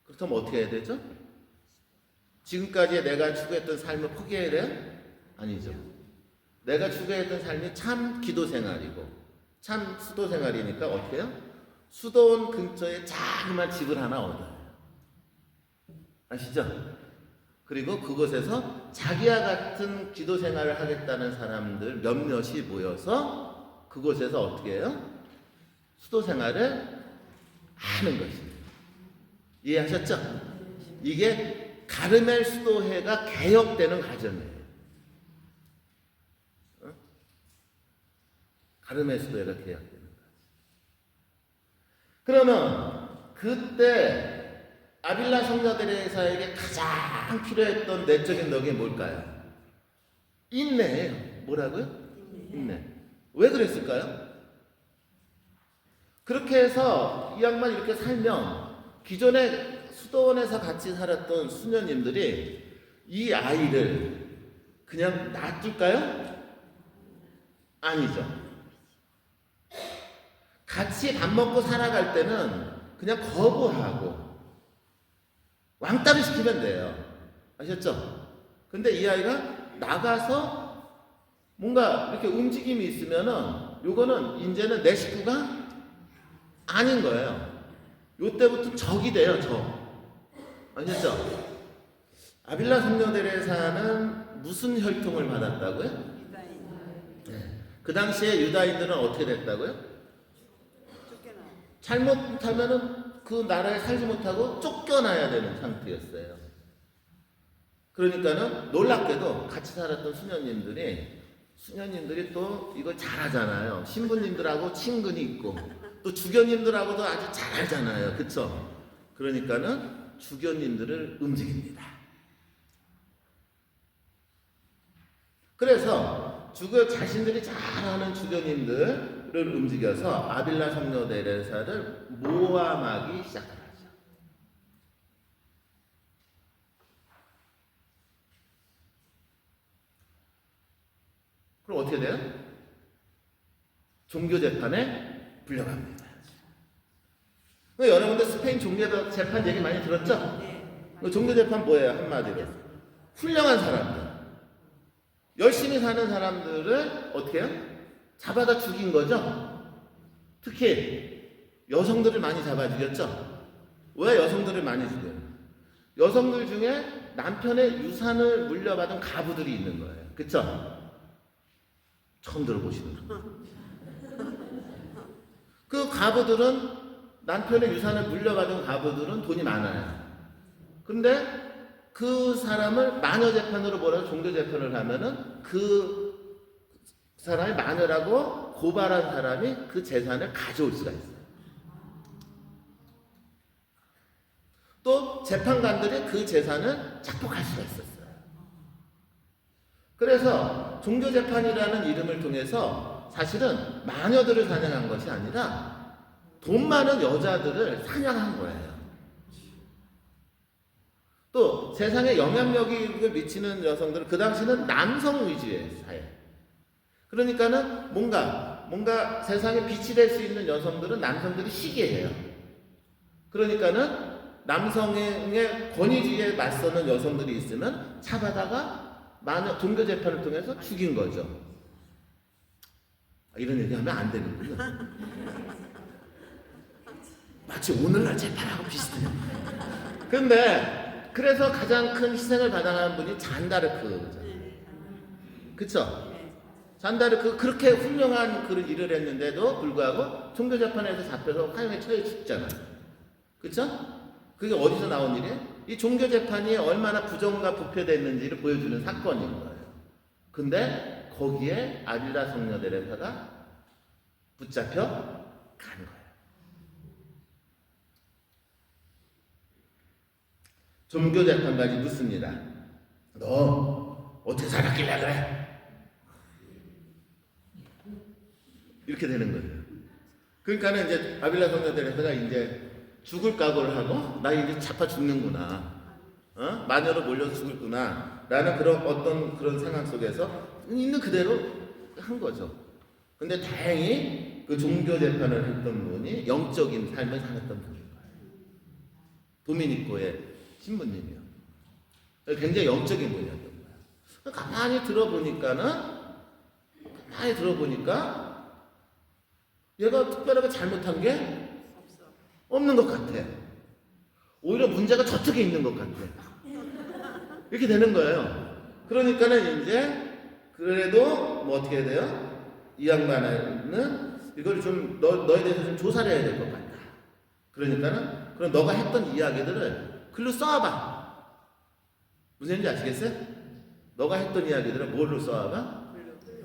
그렇다면 어떻게 해야 되죠? 지금까지 내가 추구했던 삶을 포기해야 돼요? 아니죠. 내가 추구했던 삶이 참 기도 생활이고 참 수도 생활이니까 어떻게 해요? 수도원 근처에 자그마한 집을 하나 얻어요. 아시죠? 그리고 그곳에서 자기와 같은 기도 생활을 하겠다는 사람들 몇몇이 모여서 그곳에서 어떻게 해요? 수도 생활을 하는 것입니다. 이해하셨죠? 이게 가르멜 수도회가 개혁되는 과정이에요. 가르멜 수도회가 개혁되는 거죠. 그러면 그때 아빌라 성녀들에게 가장 필요했던 내적인 덕이 뭘까요? 인내예요. 뭐라고요? 인내. 왜 그랬을까요? 그렇게 해서 이 양반 이렇게 살면 기존에 수도원에서 같이 살았던 수녀님들이 이 아이를 그냥 놔둘까요? 아니죠. 같이 밥 먹고 살아갈 때는 그냥 거부하고 왕따를 시키면 돼요. 아셨죠? 근데 이 아이가 나가서 뭔가 이렇게 움직임이 있으면은 요거는 이제는 내 식구가 아닌 거예요. 요때부터 적이 돼요, 적. 아셨죠? 아빌라 성녀데레사는 무슨 혈통을 받았다고요? 네. 그 당시에 유다인들은 어떻게 됐다고요? 잘못하면은 그 나라에 살지 못하고 쫓겨나야 되는 상태였어요. 그러니까는 놀랍게도 같이 살았던 수녀님들이 또 이걸 잘하잖아요. 신부님들하고 친근이 있고 또 주교님들하고도 아주 잘 알잖아요. 그쵸? 그러니까는 주교님들을 움직입니다. 그래서 자신들이 잘하는 주교님들을 움직여서 아빌라 성녀데레사를 모함하기 시작하죠. 그럼 어떻게 돼요? 종교재판에 불려갑니다. 여러분들 스페인 종교재판 얘기 많이 들었죠? 네. 종교재판 뭐예요? 한마디로 훌륭한 사람들, 열심히 사는 사람들을 어떻게 해요? 잡아다 죽인 거죠? 특히 여성들을 많이 잡아 죽였죠? 왜 여성들을 많이 죽여요? 여성들 중에 남편의 유산을 물려받은 가부들이 있는 거예요. 그쵸? 처음 들어보시는 분. 그 가부들은 남편의 유산을 물려받은 가부들은 돈이 많아요. 근데 그 사람을 마녀 재판으로 몰아서 종교 재판을 하면은 그 사람이 마녀라고 고발한 사람이 그 재산을 가져올 수가 있어요. 또 재판관들이 그 재산을 착복할 수가 있었어요. 그래서 종교 재판이라는 이름을 통해서 사실은 마녀들을 사냥한 것이 아니라 돈 많은 여자들을 사냥한 거예요. 또 세상에 영향력을 미치는 여성들은 그 당시는 남성 위주의 사회. 그러니까는 뭔가 세상에 빛이 될 수 있는 여성들은 남성들이 시기해요. 그러니까는 남성의 권위주의에 맞서는 여성들이 있으면 잡아다가 종교 재판을 통해서 죽인 거죠. 이런 얘기하면 안 되는군요. 마치 오늘날 재판하고 비슷해요. 근데 그래서 가장 큰 희생을 받아가는 분이 잔다르크죠. 그쵸? 잔다르크 그렇게 훌륭한 그런 일을 했는데도 불구하고 종교재판에서 잡혀서 화형에 처해 죽잖아요. 그쵸? 그게 어디서 나온 일이에요? 이 종교재판이 얼마나 부정과 부패됐는지를 보여주는 사건인 거예요. 근데 거기에 아빌라 성녀 데레사가 붙잡혀 간 거예요. 종교재판관이 묻습니다. 너 어떻게 살았길래 그래? 이렇게 되는 거예요. 그러니까는 이제 아빌라 성녀 데레사가 이제 죽을 각오를 하고 나 이제 잡아 죽는구나, 마녀로 몰려서 죽을구나 라는 그런 어떤 그런 상황 속에서 있는 그대로 한 거죠. 근데 다행히 그 종교 재판을 했던 분이 영적인 삶을 살았던 분인 거예요. 도미니코의 신부님이요. 굉장히 영적인 분이었던 거예요. 가만히 들어보니까 얘가 특별하게 잘못한 게 없는 것 같아. 오히려 문제가 저쪽에 있는 것 같아. 이렇게 되는 거예요. 그러니까는 이제 그래도 뭐 어떻게 해야 돼요? 이 양반은 이걸 좀 너에 대해서 좀 조사를 해야 될 것 같다. 그러니까는 그럼 너가 했던 이야기들을 글로 써와봐. 무슨 얘기인지 아시겠어요? 너가 했던 이야기들을 뭘로 써와봐?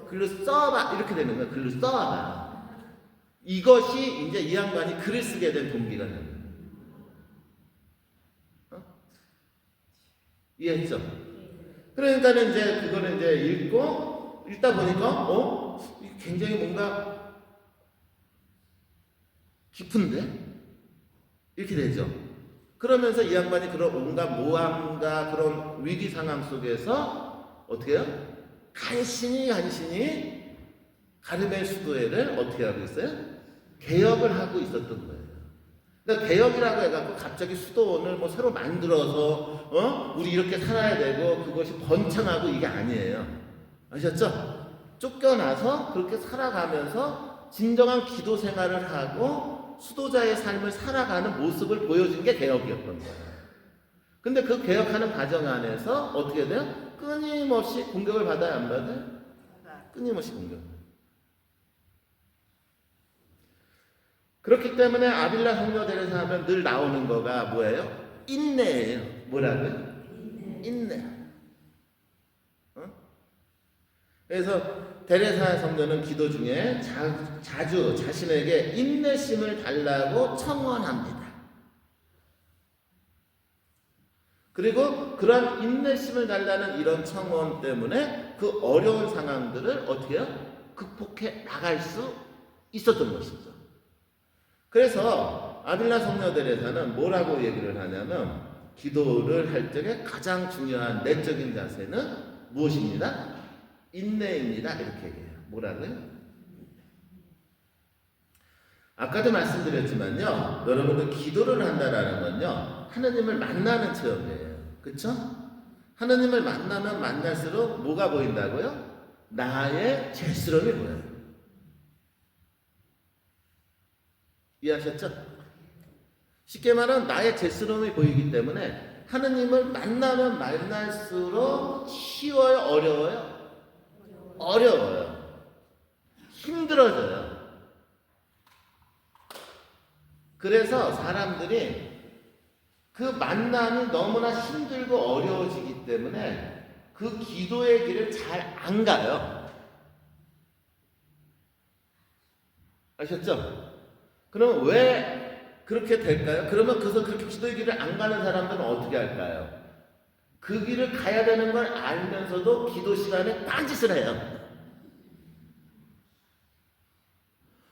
글로 써와봐. 이렇게 되는 거야. 글로 써와봐. 이것이 이제 이 양반이 글을 쓰게 된 동기가 되는 거예요. 이해했죠? 그러니까는 이제 그거를 이제 읽다 보니까 이게 굉장히 뭔가 깊은데? 이렇게 되죠. 그러면서 이 양반이 그런 온갖 모함과 그런 위기 상황 속에서 어떻게 해요? 간신히 가르멜 수도회를 어떻게 하고 있어요? 개혁을 하고 있었던 거예요. 그러니까 개혁이라고 해갖고 갑자기 수도원을 뭐 새로 만들어서 우리 이렇게 살아야 되고 그것이 번창하고 이게 아니에요. 아셨죠? 쫓겨나서 그렇게 살아가면서 진정한 기도 생활을 하고 수도자의 삶을 살아가는 모습을 보여준 게 개혁이었던 거예요. 근데 그 개혁하는 과정 안에서 어떻게 돼요? 끊임없이 공격을 받아야 안 받아요? 끊임없이 공격. 그렇기 때문에 아빌라 성녀 데레사 하면 늘 나오는 거가 뭐예요? 인내예요. 뭐라고요? 인내. 그래서 데레사 성녀는 기도 중에 자주 자신에게 인내심을 달라고 청원합니다. 그리고 그런 인내심을 달라는 이런 청원 때문에 그 어려운 상황들을 어떻게 해요? 극복해 나갈 수 있었던 것이죠. 그래서 아빌라 성녀 데레사는 뭐라고 얘기를 하냐면 기도를 할 적에 가장 중요한 내적인 자세는 무엇입니다? 인내입니다. 이렇게 얘기해요. 뭐라고요? 아까도 말씀드렸지만요, 여러분들 기도를 한다라는 건요 하느님을 만나는 체험이에요. 그쵸? 하느님을 만나면 만날수록 뭐가 보인다고요? 나의 죄스러움이 보여요. 이해하셨죠? 쉽게 말하면 나의 죄스러움이 보이기 때문에 하느님을 만나면 만날수록 쉬워요? 어려워요? 어려워요. 힘들어져요. 그래서 사람들이 그 만남이 너무나 힘들고 어려워지기 때문에 그 기도의 길을 잘 안 가요. 아셨죠? 그럼 왜 그렇게 될까요? 그러면 그렇게 기도의 길을 안 가는 사람들은 어떻게 할까요? 그 길을 가야 되는 걸 알면서도 기도 시간에 딴짓을 해요.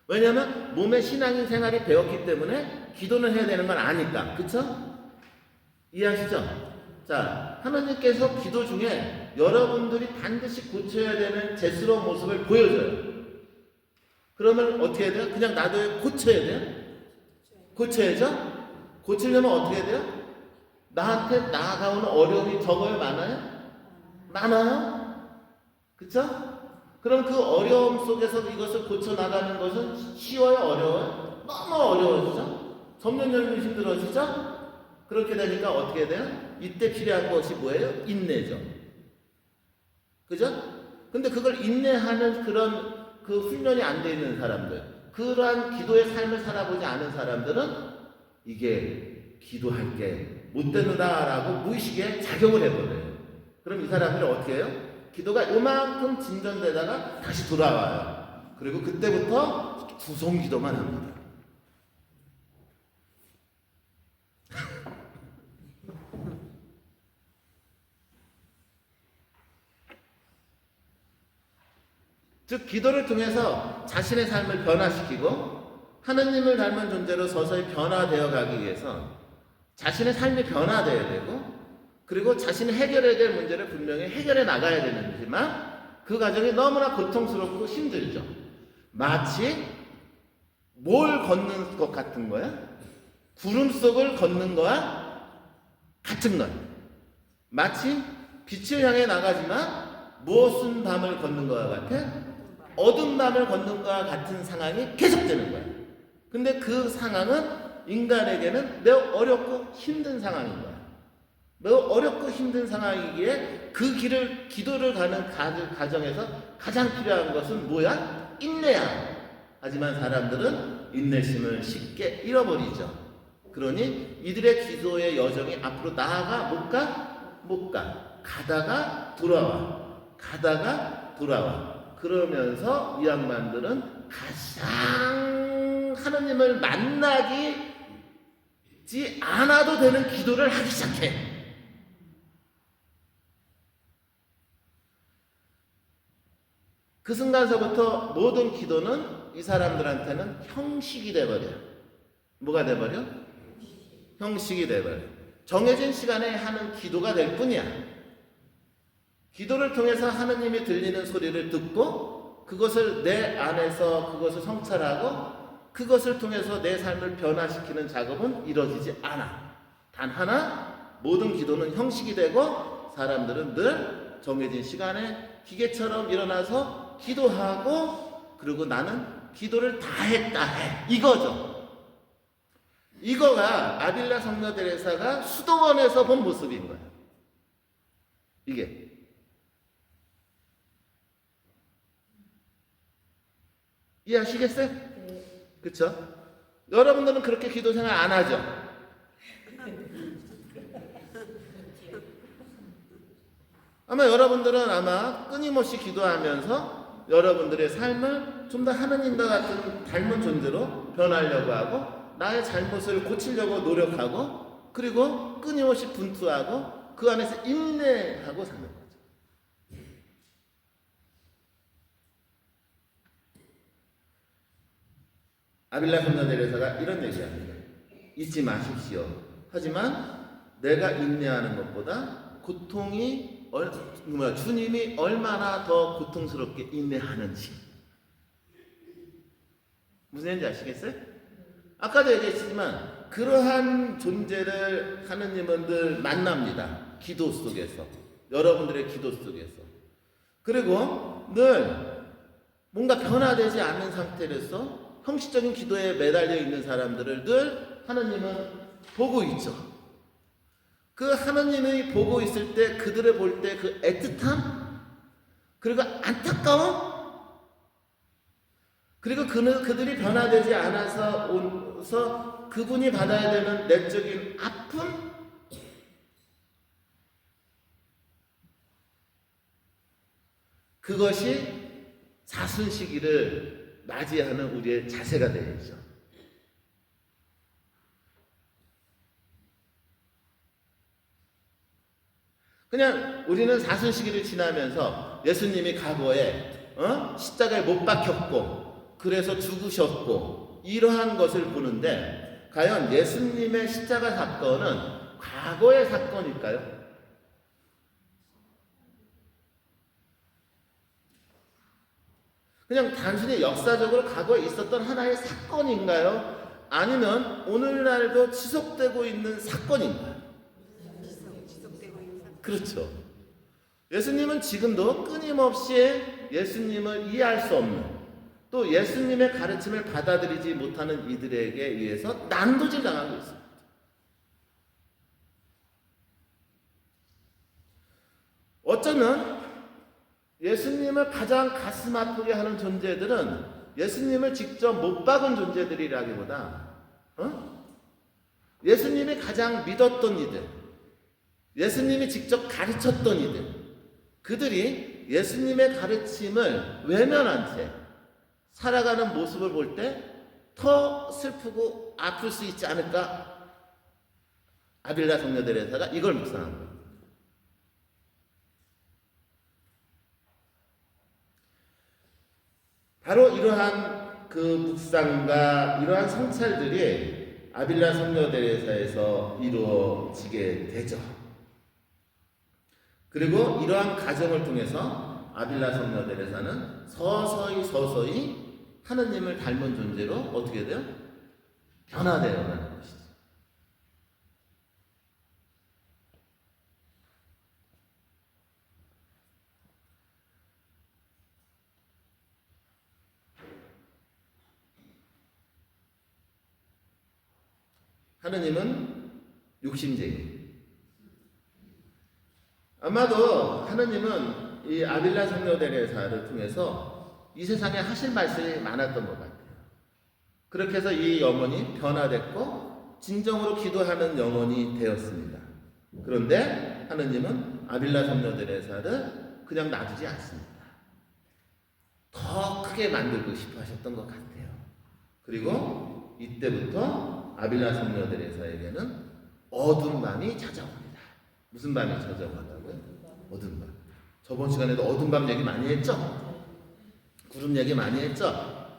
왜냐하면 몸에 신앙인 생활이 배웠기 때문에 기도는 해야 되는 걸 아니까. 그쵸? 이해하시죠? 자, 하나님께서 기도 중에 여러분들이 반드시 고쳐야 되는 죄스러운 모습을 보여줘요. 그러면 어떻게 해야 돼요? 그냥 놔둬요? 고쳐야 돼요? 고쳐야죠? 고치려면 어떻게 해야 돼요? 나한테 다가오는 어려움이 적어요? 많아요? 많아요? 그쵸? 그럼 그 어려움 속에서 이것을 고쳐나가는 것은 쉬워요? 어려워요? 너무 어려워지죠? 점점 힘들어지죠? 그렇게 되니까 어떻게 돼요? 이때 필요한 것이 뭐예요? 인내죠. 그죠? 근데 그걸 인내하는 그런 그 훈련이 안 돼 있는 사람들, 그러한 기도의 삶을 살아보지 않은 사람들은 이게 기도할 게 못 되는다라고 무의식에 작용을 해버려요. 그럼 이 사람들이 어떻게 해요? 기도가 이만큼 진전되다가 다시 돌아와요. 그리고 그때부터 구송 기도만 합니다. 즉 기도를 통해서 자신의 삶을 변화시키고 하느님을 닮은 존재로 서서히 변화되어 가기 위해서 자신의 삶이 변화되어야 되고 그리고 자신이 해결해야 될 문제를 분명히 해결해 나가야 되는지만 그 과정이 너무나 고통스럽고 힘들죠. 마치 뭘 걷는 것 같은 거야? 구름 속을 걷는 거와 같은 거야. 마치 빛을 향해 나가지만 무엇은 담을 걷는 거와 같아? 어두운 밤을 걷는 것과 같은 상황이 계속되는 거야. 근데 그 상황은 인간에게는 매우 어렵고 힘든 상황인 거야. 매우 어렵고 힘든 상황이기에 그 길을 기도를 가는 과정에서 가장 필요한 것은 뭐야? 인내야. 하지만 사람들은 인내심을 쉽게 잃어버리죠. 그러니 이들의 기도의 여정이 앞으로 나아가 못 가? 못 가. 가다가 돌아와. 가다가 돌아와. 그러면서 이 양반들은 가장 하느님을 만나지 않아도 되는 기도를 하기 시작해. 그 순간서부터 모든 기도는 이 사람들한테는 형식이 돼버려요. 뭐가 돼버려? 형식이 돼버려. 정해진 시간에 하는 기도가 될 뿐이야. 기도를 통해서 하느님이 들리는 소리를 듣고 그것을 내 안에서 그것을 성찰하고 그것을 통해서 내 삶을 변화시키는 작업은 이루어지지 않아. 단 하나, 모든 기도는 형식이 되고 사람들은 늘 정해진 시간에 기계처럼 일어나서 기도하고 그리고 나는 기도를 다 했다 해. 이거죠. 이거가 아빌라 성녀 데레사가 수도원에서 본 모습인 거야. 이게. 이해하시겠어요? 그쵸? 여러분들은 그렇게 기도 생활 안 하죠? 아마 여러분들은 아마 끊임없이 기도하면서 여러분들의 삶을 좀 더 하느님과 같은 닮은 존재로 변하려고 하고 나의 잘못을 고치려고 노력하고 그리고 끊임없이 분투하고 그 안에서 인내하고 사는 거예요. 아빌라 성녀 데레사가 이런 얘기합니다. 잊지 마십시오. 하지만 내가 인내하는 것보다 고통이 주님이 얼마나 더 고통스럽게 인내하는지 무슨 얘기인지 아시겠어요? 아까도 얘기했지만 그러한 존재를 하느님은 늘 만납니다. 기도 속에서 여러분들의 기도 속에서 그리고 늘 뭔가 변화되지 않는 상태로서 형식적인 기도에 매달려 있는 사람들을 늘 하나님은 보고 있죠. 그 하나님이 보고 있을 때 그들을 볼 때 그 애틋함 그리고 안타까움 그리고 그들이 변화되지 않아서 그분이 받아야 되는 내적인 아픔 그것이 사순시기를 맞이하는 우리의 자세가 되어야죠. 그냥 우리는 사순시기를 지나면서 예수님이 과거에 십자가에 못 박혔고 그래서 죽으셨고 이러한 것을 보는데 과연 예수님의 십자가 사건은 과거의 사건일까요? 그냥 단순히 역사적으로 과거에 있었던 하나의 사건인가요? 아니면 오늘날도 지속되고 있는 사건인가요? 그렇죠. 예수님은 지금도 끊임없이 예수님을 이해할 수 없는, 또 예수님의 가르침을 받아들이지 못하는 이들에게 의해서 난도질 당하고 있습니다. 어쩌면 예수님을 가장 가슴 아프게 하는 존재들은 예수님을 직접 못 박은 존재들이라기보다 예수님이 가장 믿었던 이들, 예수님이 직접 가르쳤던 이들, 그들이 예수님의 가르침을 외면한 채 살아가는 모습을 볼 때 더 슬프고 아플 수 있지 않을까? 아빌라 성녀 데레사가 이걸 묵상한 거예요. 바로 이러한 그 묵상과 이러한 성찰들이 아빌라 성녀 데레사에서 이루어지게 되죠. 그리고 이러한 과정을 통해서 아빌라 성녀 데레사는 서서히 하느님을 닮은 존재로 어떻게 돼요? 변화되어 가는 것이죠. 하느님은 욕심쟁이. 아마도 하느님은 이 아빌라 성녀 데레사를 통해서 이 세상에 하실 말씀이 많았던 것 같아요. 그렇게 해서 이 영혼이 변화됐고 진정으로 기도하는 영혼이 되었습니다. 그런데 하느님은 아빌라 성녀 데레사를 그냥 놔두지 않습니다. 더 크게 만들고 싶어 하셨던 것 같아요. 그리고 이때부터 아빌라 성녀 데레사에게는 어두운 밤이 찾아옵니다. 무슨 밤이 찾아온다고요? 어두운 밤. 저번 시간에도 어두운 밤 얘기 많이 했죠? 구름 얘기 많이 했죠?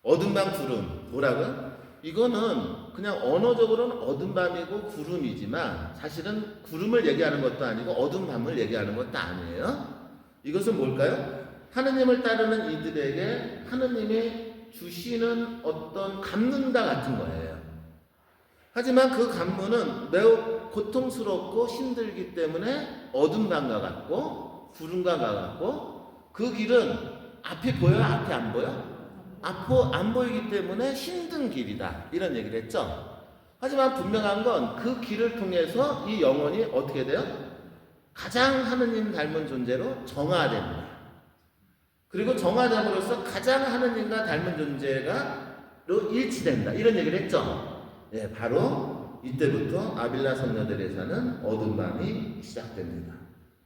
어두운 밤 구름 뭐라고요? 이거는 그냥 언어적으로는 어두운 밤이고 구름이지만 사실은 구름을 얘기하는 것도 아니고 어두운 밤을 얘기하는 것도 아니에요. 이것은 뭘까요? 하느님을 따르는 이들에게 하느님이 주시는 어떤 감문과 같은 거예요. 하지만 그 감문은 매우 고통스럽고 힘들기 때문에 어두운 밤과 같고 구름과 같고 그 길은 앞이 보여요? 앞이 안 보여? 안 보이기 때문에 힘든 길이다. 이런 얘기를 했죠. 하지만 분명한 건 그 길을 통해서 이 영혼이 어떻게 돼요? 가장 하느님 닮은 존재로 정화됩니다. 그리고 정화됨으로써 가장 하느님과 닮은 존재가로 일치된다. 이런 얘기를 했죠. 예, 바로 이때부터 아빌라 성녀 데레사는 어두운 밤이 시작됩니다.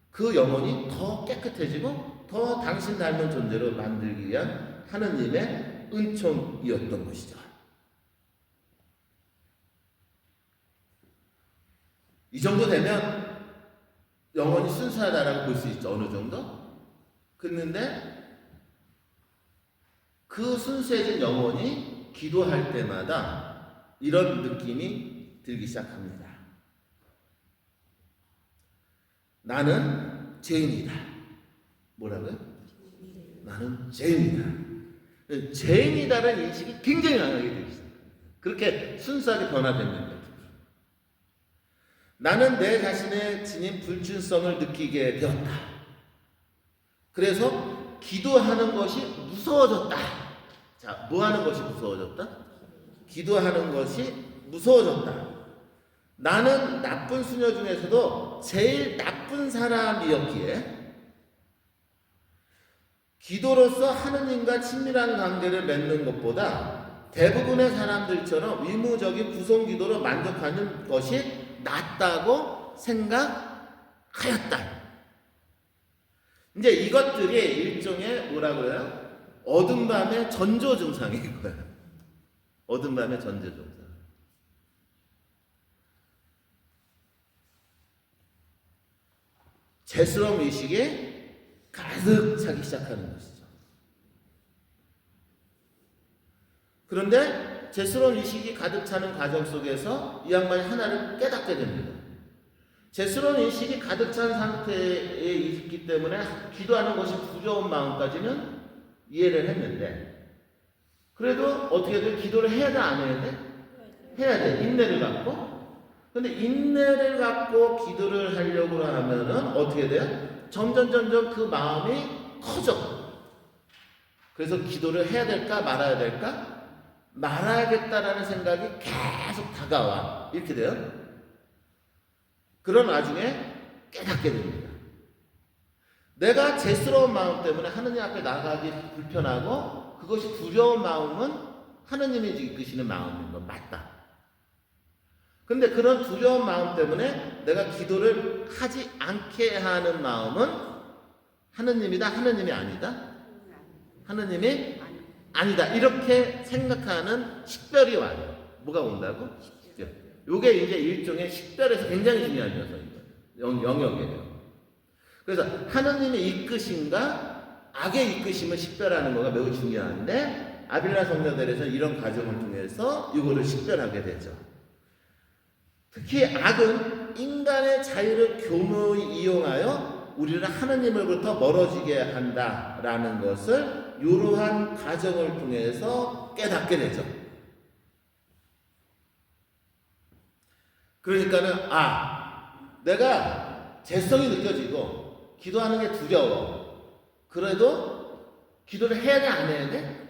그 영혼이 더 깨끗해지고 더 당신 닮은 존재로 만들기 위한 하느님의 은총이었던 것이죠. 이 정도 되면 영혼이 순수하다라고 볼 수 있죠. 어느 정도? 그런데 그 순수해진 영혼이 기도할 때마다 이런 느낌이 들기 시작합니다. 나는 죄인이다. 뭐라고요? 나는 죄인이다. 죄인이다라는 인식이 굉장히 강하게 되기 시작합니다. 그렇게 순수하게 변화되는 거죠. 나는 내 자신의 지닌 불준성을 느끼게 되었다. 그래서 기도하는 것이 무서워졌다. 자, 뭐 하는 것이 무서워졌다? 기도하는 것이 무서워졌다. 나는 나쁜 수녀 중에서도 제일 나쁜 사람이었기에 기도로서 하느님과 친밀한 관계를 맺는 것보다 대부분의 사람들처럼 의무적인 구송 기도로 만족하는 것이 낫다고 생각하였다. 이제 이것들이 일종의 뭐라 그래요? 어두운 밤의 전조 증상인 거예요. 어두운 밤의 전조 증상. 죄스러움 의식이 가득 차기 시작하는 것이죠. 그런데 죄스러운 의식이 가득 차는 과정 속에서 이 양반이 하나를 깨닫게 됩니다. 죄스러운 의식이 가득 찬 상태에 있기 때문에 기도하는 것이 두려운 마음까지는 이해를 했는데 그래도 어떻게든 기도를 해야 돼? 안 해야 돼? 해야 돼. 인내를 갖고. 근데 인내를 갖고 기도를 하려고 하면은 어떻게 돼요? 점점 그 마음이 커져. 그래서 기도를 해야 될까 말아야 될까? 말아야겠다라는 생각이 계속 다가와. 이렇게 돼요. 그런 와중에 깨닫게 됩니다. 내가 죄스러운 마음 때문에 하느님 앞에 나가기 불편하고 그것이 두려운 마음은 하느님이 이끄시는 마음인 건 맞다. 근데 그런 두려운 마음 때문에 내가 기도를 하지 않게 하는 마음은 하느님이다, 하느님이 아니다? 하느님이 아니다. 이렇게 생각하는 식별이 와요. 뭐가 온다고? 식별. 요게 이제 일종의 식별에서 굉장히 중요한 녀석이거든요. 영역이에요. 그래서 하느님의 이끄심과 악의 이끄심을 식별하는 거가 매우 중요한데 아빌라 성녀들에서 이런 과정을 통해서 이거를 식별하게 되죠. 특히 악은 인간의 자유를 교묘히 이용하여 우리를 하느님으로부터 멀어지게 한다라는 것을 이러한 과정을 통해서 깨닫게 되죠. 그러니까는 내가 죄성이 느껴지고 기도하는 게 두려워. 그래도 기도를 해야 돼, 안 해야 돼?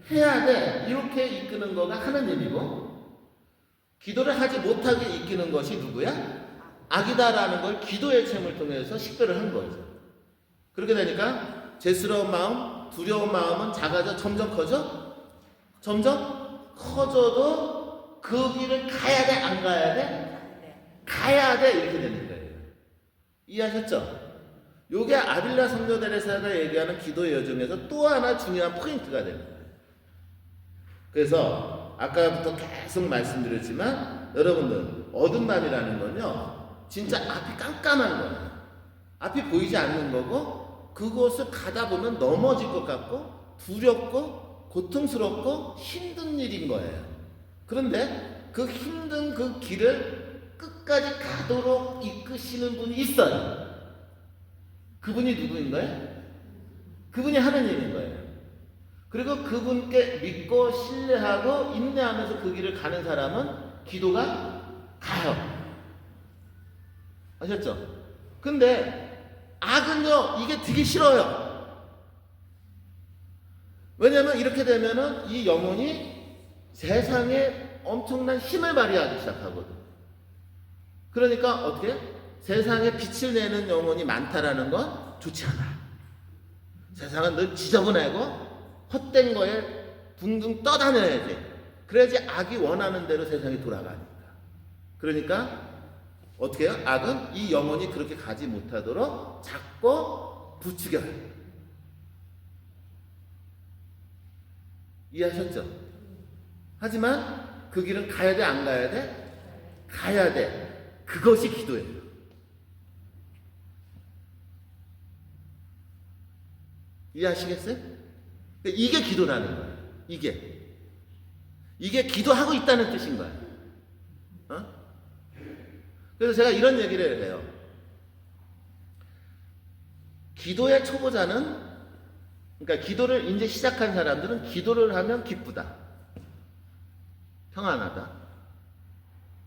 해야 돼. 이렇게 이끄는 거가 하느님이고 기도를 하지 못하게 이끄는 것이 누구야? 악이다라는 걸 기도의 체험을 통해서 식별을 한 거죠. 그렇게 되니까 죄스러운 마음, 두려운 마음은 작아져 점점 커져? 점점 커져도 그 길을 가야 돼, 안 가야 돼? 가야 돼. 이렇게 되는 거예요. 이해하셨죠? 요게 아빌라 성녀 데레사가 얘기하는 기도의 여정에서 또 하나 중요한 포인트가 됩니다. 그래서 아까부터 계속 말씀드렸지만 여러분들 어두운 밤이라는 건요 진짜 앞이 깜깜한 거예요. 앞이 보이지 않는 거고 그곳을 가다 보면 넘어질 것 같고 두렵고 고통스럽고 힘든 일인 거예요. 그런데 그 힘든 그 길을 끝까지 가도록 이끄시는 분이 있어요. 그분이 누구인 거예요? 그분이 하느님인 거예요. 그리고 그분께 믿고 신뢰하고 인내하면서 그 길을 가는 사람은 기도가 가요. 아셨죠? 근데 악은요 이게 되게 싫어요. 왜냐면 이렇게 되면은 이 영혼이 세상에 엄청난 힘을 발휘하기 시작하거든. 그러니까 어떻게? 세상에 빛을 내는 영혼이 많다라는 건 좋지 않아. 세상은 늘 지저분하고 헛된 거에 둥둥 떠다녀야지. 그래야지 악이 원하는 대로 세상이 돌아가니까. 그러니까 어떻게 해요? 악은 이 영혼이 그렇게 가지 못하도록 잡고 부추겨요. 이해하셨죠? 하지만 그 길은 가야 돼, 안 가야 돼? 가야 돼. 그것이 기도예요. 이해하시겠어요? 이게 기도라는 거예요. 이게 기도하고 있다는 뜻인 거예요. 그래서 제가 이런 얘기를 해요. 기도의 초보자는, 그러니까 기도를 이제 시작한 사람들은 기도를 하면 기쁘다, 평안하다.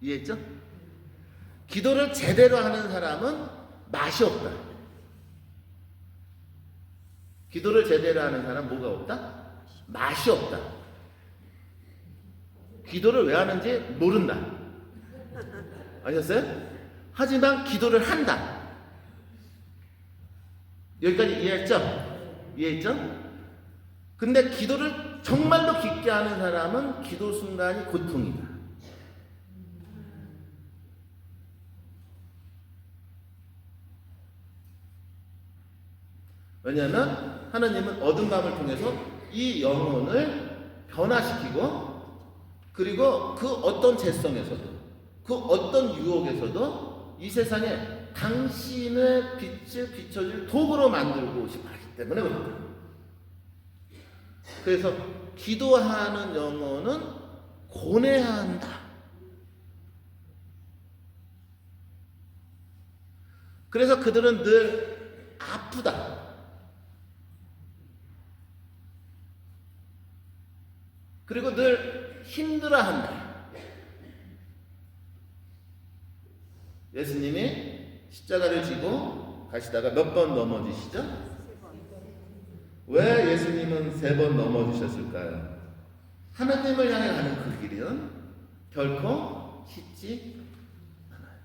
이해했죠? 기도를 제대로 하는 사람은 맛이 없다. 기도를 제대로 하는 사람 뭐가 없다? 맛이 없다. 기도를 왜 하는지 모른다. 아셨어요? 하지만 기도를 한다. 여기까지 이해했죠? 이해했죠? 근데 기도를 정말로 깊게 하는 사람은 기도 순간이 고통이다. 왜냐하면 하나님은 어둠 밤을 통해서 이 영혼을 변화시키고 그리고 그 어떤 죄성에서도 그 어떤 유혹에서도 이 세상에 당신의 빛을 비춰줄 도구로 만들고 싶어 하기 때문에 그렇다. 그래서 기도하는 영혼은 고뇌해야 한다. 그래서 그들은 늘 아프다. 그리고 늘 힘들어한다. 예수님이 십자가를 지고 가시다가 몇 번 넘어지시죠? 왜 예수님은 3번 넘어지셨을까요? 하나님을 향해 가는 그 길은 결코 쉽지 않아요.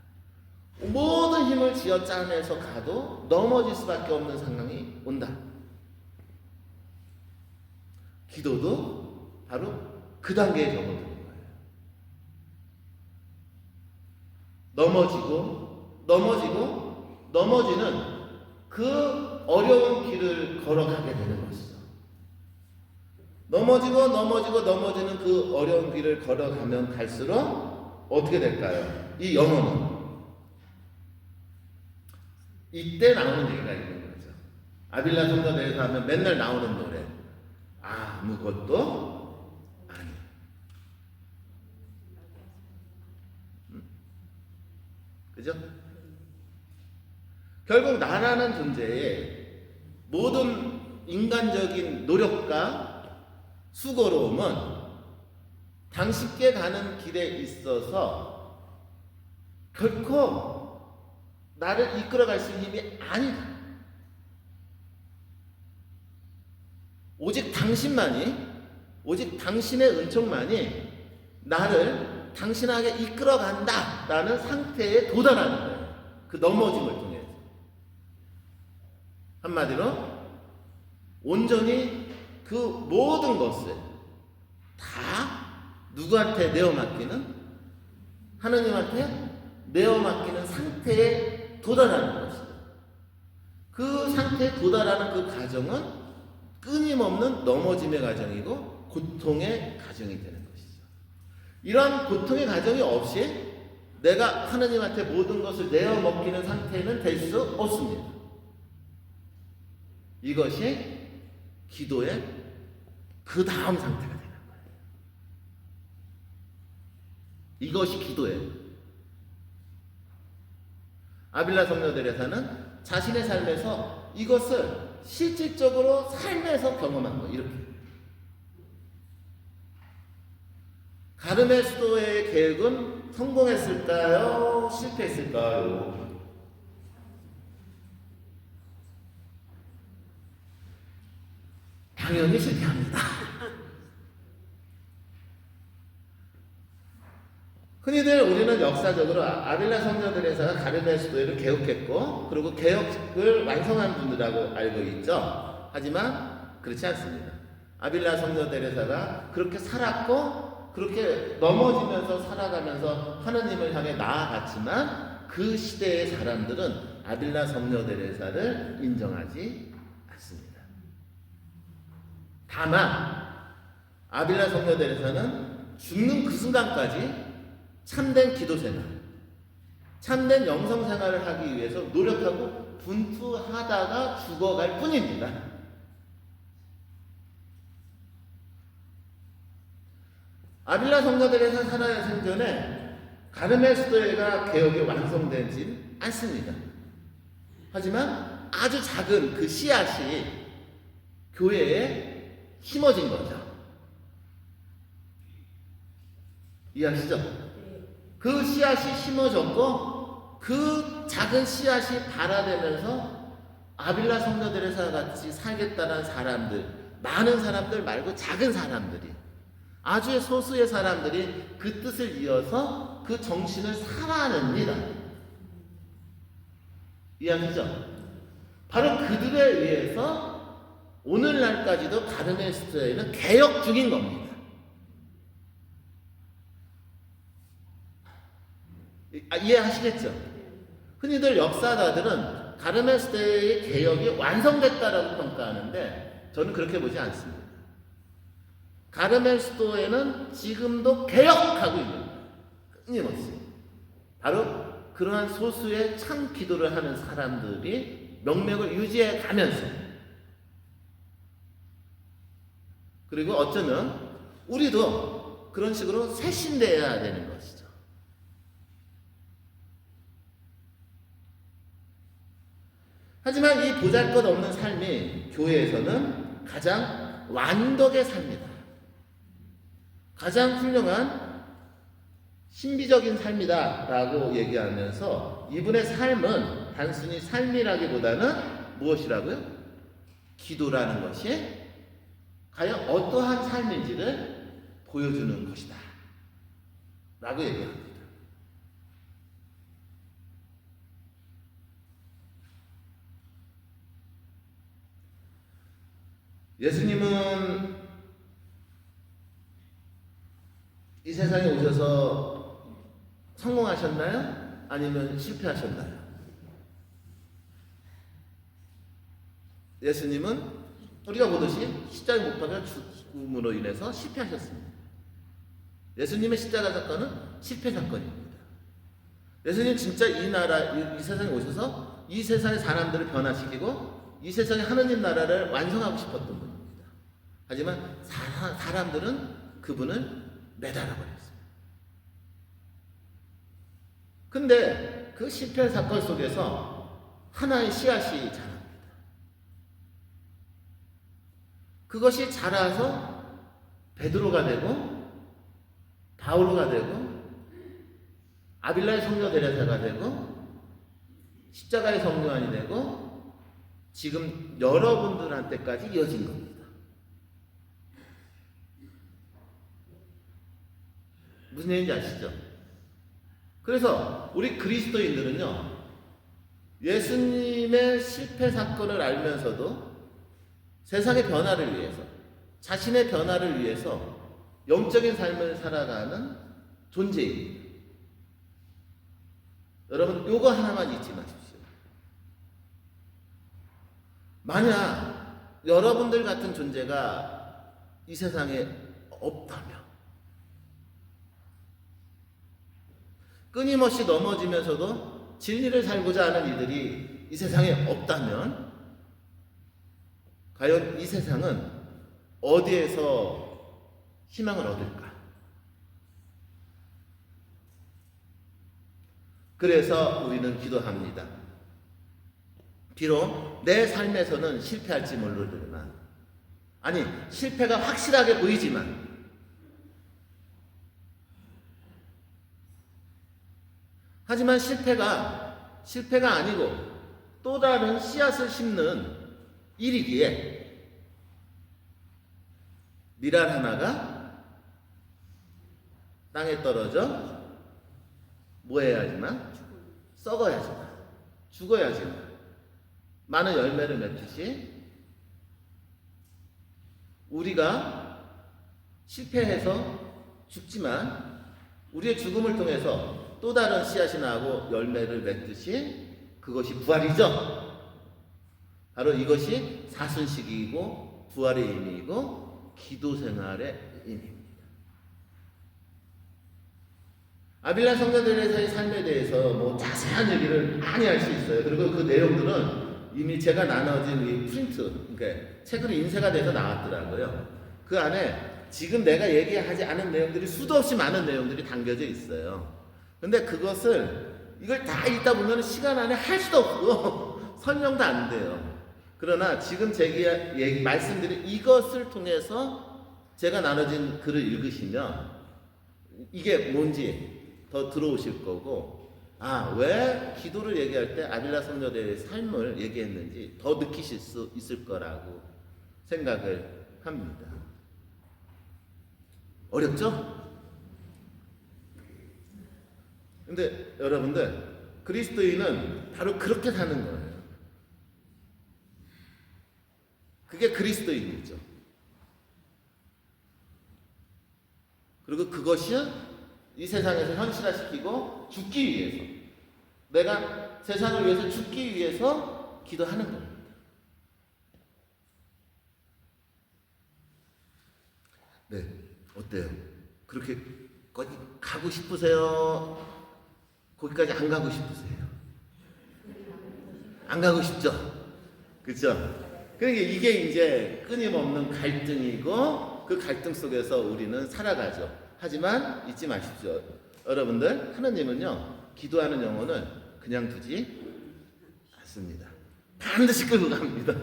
모든 힘을 쥐어짜내서 가도 넘어질 수밖에 없는 상황이 온다. 기도도 바로 그 단계에 접어드는 거예요. 넘어지는 그 어려운 길을 걸어가게 되는 것이죠. 넘어지는 그 어려운 길을 걸어가면 갈수록 어떻게 될까요? 이 영혼은 이때 나오는 얘기가 있는 거죠. 아빌라 성도들에서 하면 맨날 나오는 노래. 아무것도 아니야. 그죠? 결국 나라는 존재에 모든 인간적인 노력과 수고로움은 당신께 가는 길에 있어서 결코 나를 이끌어갈 수 있는 힘이 아니다. 오직 당신의 은총만이 나를 당신에게 이끌어간다라는 상태에 도달하는 거예요. 그 넘어짐을 통해서. 한마디로 온전히 그 모든 것을 다 누구한테 내어 맡기는? 하느님한테 내어 맡기는 상태에 도달하는 것이죠. 그 상태에 도달하는 그 과정은 끊임없는 넘어짐의 과정이고 고통의 과정이 되는 것이죠. 이러한 고통의 과정이 없이 내가 하느님한테 모든 것을 내어 맡기는 상태는 될 수 없습니다. 이것이 기도의 그 다음 상태가 되는 거예요. 이것이 기도예요. 아빌라 성녀 데레사는 자신의 삶에서 이것을 실질적으로 삶에서 경험한 거예요. 이렇게. 가르멜 수도의 계획은 성공했을까요? 실패했을까요? 당연히 실패합니다. 흔히들 우리는 역사적으로 아빌라 성녀들에서 가르멜 수도회를 개혁했고 그리고 개혁을 완성한 분들이라고 알고 있죠. 하지만 그렇지 않습니다. 아빌라 성녀 데레사가 그렇게 살았고 그렇게 넘어지면서 살아가면서 하느님을 향해 나아갔지만 그 시대의 사람들은 아빌라 성녀 데레사를 인정하지 않습니다. 다만 아빌라 성녀 데레사는 죽는 그 순간까지 참된 기도 생활, 참된 영성 생활을 하기 위해서 노력하고 분투하다가 죽어갈 뿐입니다. 아빌라 성녀들에서 살아야 생전에 가르멜 수도회가 개혁이 완성되지 않습니다. 하지만 아주 작은 그 씨앗이 교회에 심어진 거죠. 이해하시죠? 그 씨앗이 심어졌고 그 작은 씨앗이 발아되면서 아빌라 성녀들에서 같이 살겠다는 사람들, 많은 사람들 말고 작은 사람들이, 아주 소수의 사람들이 그 뜻을 이어서 그 정신을 살아냅니다. 이해하시죠? 바로 그들에 의해서 오늘날까지도 가르멜 수도회는 개혁 중인 겁니다. 이해하시겠죠? 흔히들 역사가들은 가르멜 수도회의 개혁이 완성됐다라고 평가하는데 저는 그렇게 보지 않습니다. 가르멜 수도회는 지금도 개혁하고 있는 거예요. 끊임없이. 바로 그러한 소수의 참 기도를 하는 사람들이 명맥을 유지해 가면서, 그리고 어쩌면 우리도 그런 식으로 쇄신되어야 되는 것이죠. 하지만 이 보잘것없는 삶이 교회에서는 가장 완덕의 삶이다, 가장 훌륭한 신비적인 삶이다 라고 얘기하면서 이분의 삶은 단순히 삶이라기보다는 무엇이라고요? 기도라는 것이 과연 어떠한 삶인지를 보여주는 것이다 라고 얘기합니다. 예수님은 이 세상에 오셔서 성공하셨나요? 아니면 실패하셨나요? 예수님은 우리가 보듯이 십자가에 못 박혀 죽음으로 인해서 실패하셨습니다. 예수님의 십자가 사건은 실패 사건입니다. 예수님 진짜 이 세상에 오셔서 이 세상의 사람들을 변화시키고 이 세상의 하느님 나라를 완성하고 싶었던 분입니다. 하지만 사람들은 그분을 매달아 버렸어요. 근데 그 실패 사건 속에서 하나의 씨앗이 자랍니다. 그것이 자라서 베드로가 되고 바울로가 되고 아빌라의 성녀 데레사가 되고 십자가의 성요한이 되고 지금 여러분들한테까지 이어진 겁니다. 무슨 얘기인지 아시죠? 그래서 우리 그리스도인들은요, 예수님의 실패 사건을 알면서도 세상의 변화를 위해서, 자신의 변화를 위해서 영적인 삶을 살아가는 존재입니다. 여러분, 요거 하나만 잊지 마십시오. 만약 여러분들 같은 존재가 이 세상에 없다면, 끊임없이 넘어지면서도 진리를 살고자 하는 이들이 이 세상에 없다면, 과연 이 세상은 어디에서 희망을 얻을까? 그래서 우리는 기도합니다. 비록 내 삶에서는 실패할지 모르지만, 아니, 실패가 확실하게 보이지만, 하지만 실패가 아니고 또 다른 씨앗을 심는 일이기에 밀알 하나가 땅에 떨어져 뭐 해야지만? 썩어야지만, 죽어야지만 많은 열매를 맺듯이 우리가 실패해서 죽지만 우리의 죽음을 통해서 또 다른 씨앗이 나고 열매를 맺듯이 그것이 부활이죠. 바로 이것이 사순식이고 부활의 의미이고 기도 생활의 의미입니다. 아빌라 성녀 데레사의 삶에 대해서 뭐 자세한 얘기를 많이 할 수 있어요. 그리고 그 내용들은 이미 제가 나눠진 이 프린트, 그러니까 책으로 인쇄가 돼서 나왔더라고요. 그 안에 지금 내가 얘기하지 않은 내용들이 수도 없이 많은 내용들이 담겨져 있어요. 근데 이걸 다 읽다 보면 시간 안에 할 수도 없고 설명도 안 돼요. 그러나 지금 제가 말씀드린 이것을 통해서 제가 나눠진 글을 읽으시면 이게 뭔지 더 들어오실 거고, 왜 기도를 얘기할 때 아빌라 성녀들의 삶을 얘기했는지 더 느끼실 수 있을 거라고 생각을 합니다. 어렵죠? 근데 여러분들, 그리스도인은 바로 그렇게 사는 거예요. 그게 그리스도인이죠. 그리고 그것이 이 세상에서 현실화시키고 죽기 위해서, 내가 세상을 위해서 죽기 위해서 기도하는 겁니다. 네, 어때요? 그렇게 가고 싶으세요? 거기까지 안 가고 싶으세요? 안 가고 싶죠? 그렇죠? 그러니까 이게 이제 끊임없는 갈등이고 그 갈등 속에서 우리는 살아가죠. 하지만 잊지 마십시오. 여러분들, 하나님은요, 기도하는 영혼을 그냥 두지 않습니다. 반드시 끌고 갑니다.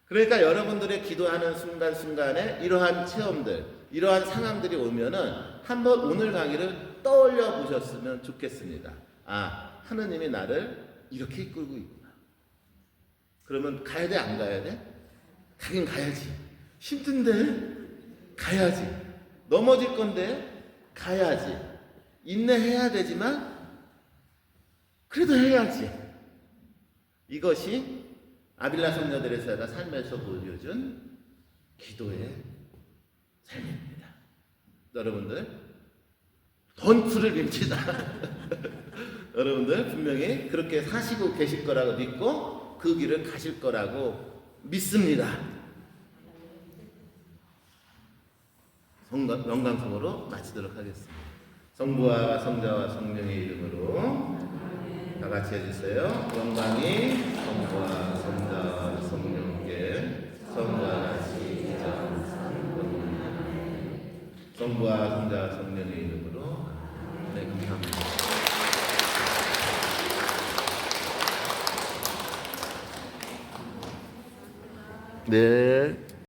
그러니까 여러분들의 기도하는 순간순간에 이러한 체험들, 이러한 상황들이 오면은 한번 오늘 강의를 떠올려 보셨으면 좋겠습니다. 하느님이 나를 이렇게 이끌고 있구나. 그러면 가야 돼, 안 가야 돼? 가긴 가야지. 힘든데 가야지. 넘어질 건데 가야지. 인내해야 되지만 그래도 해야지. 이것이 아빌라 성녀 데레사가 삶에서 보여준 기도의 삶입니다. 여러분들 돈풀을 밉니다. 여러분들 분명히 그렇게 사시고 계실 거라고 믿고 그 길을 가실 거라고 믿습니다. 영광성으로 마치도록 하겠습니다. 성부와 성자와 성령의 이름으로 다 같이 해주세요. 영광이 성부와 성자와 성령께 성부와 같이 성부와 성자와 성령의 이름으로. 네, 감사합니다. 네.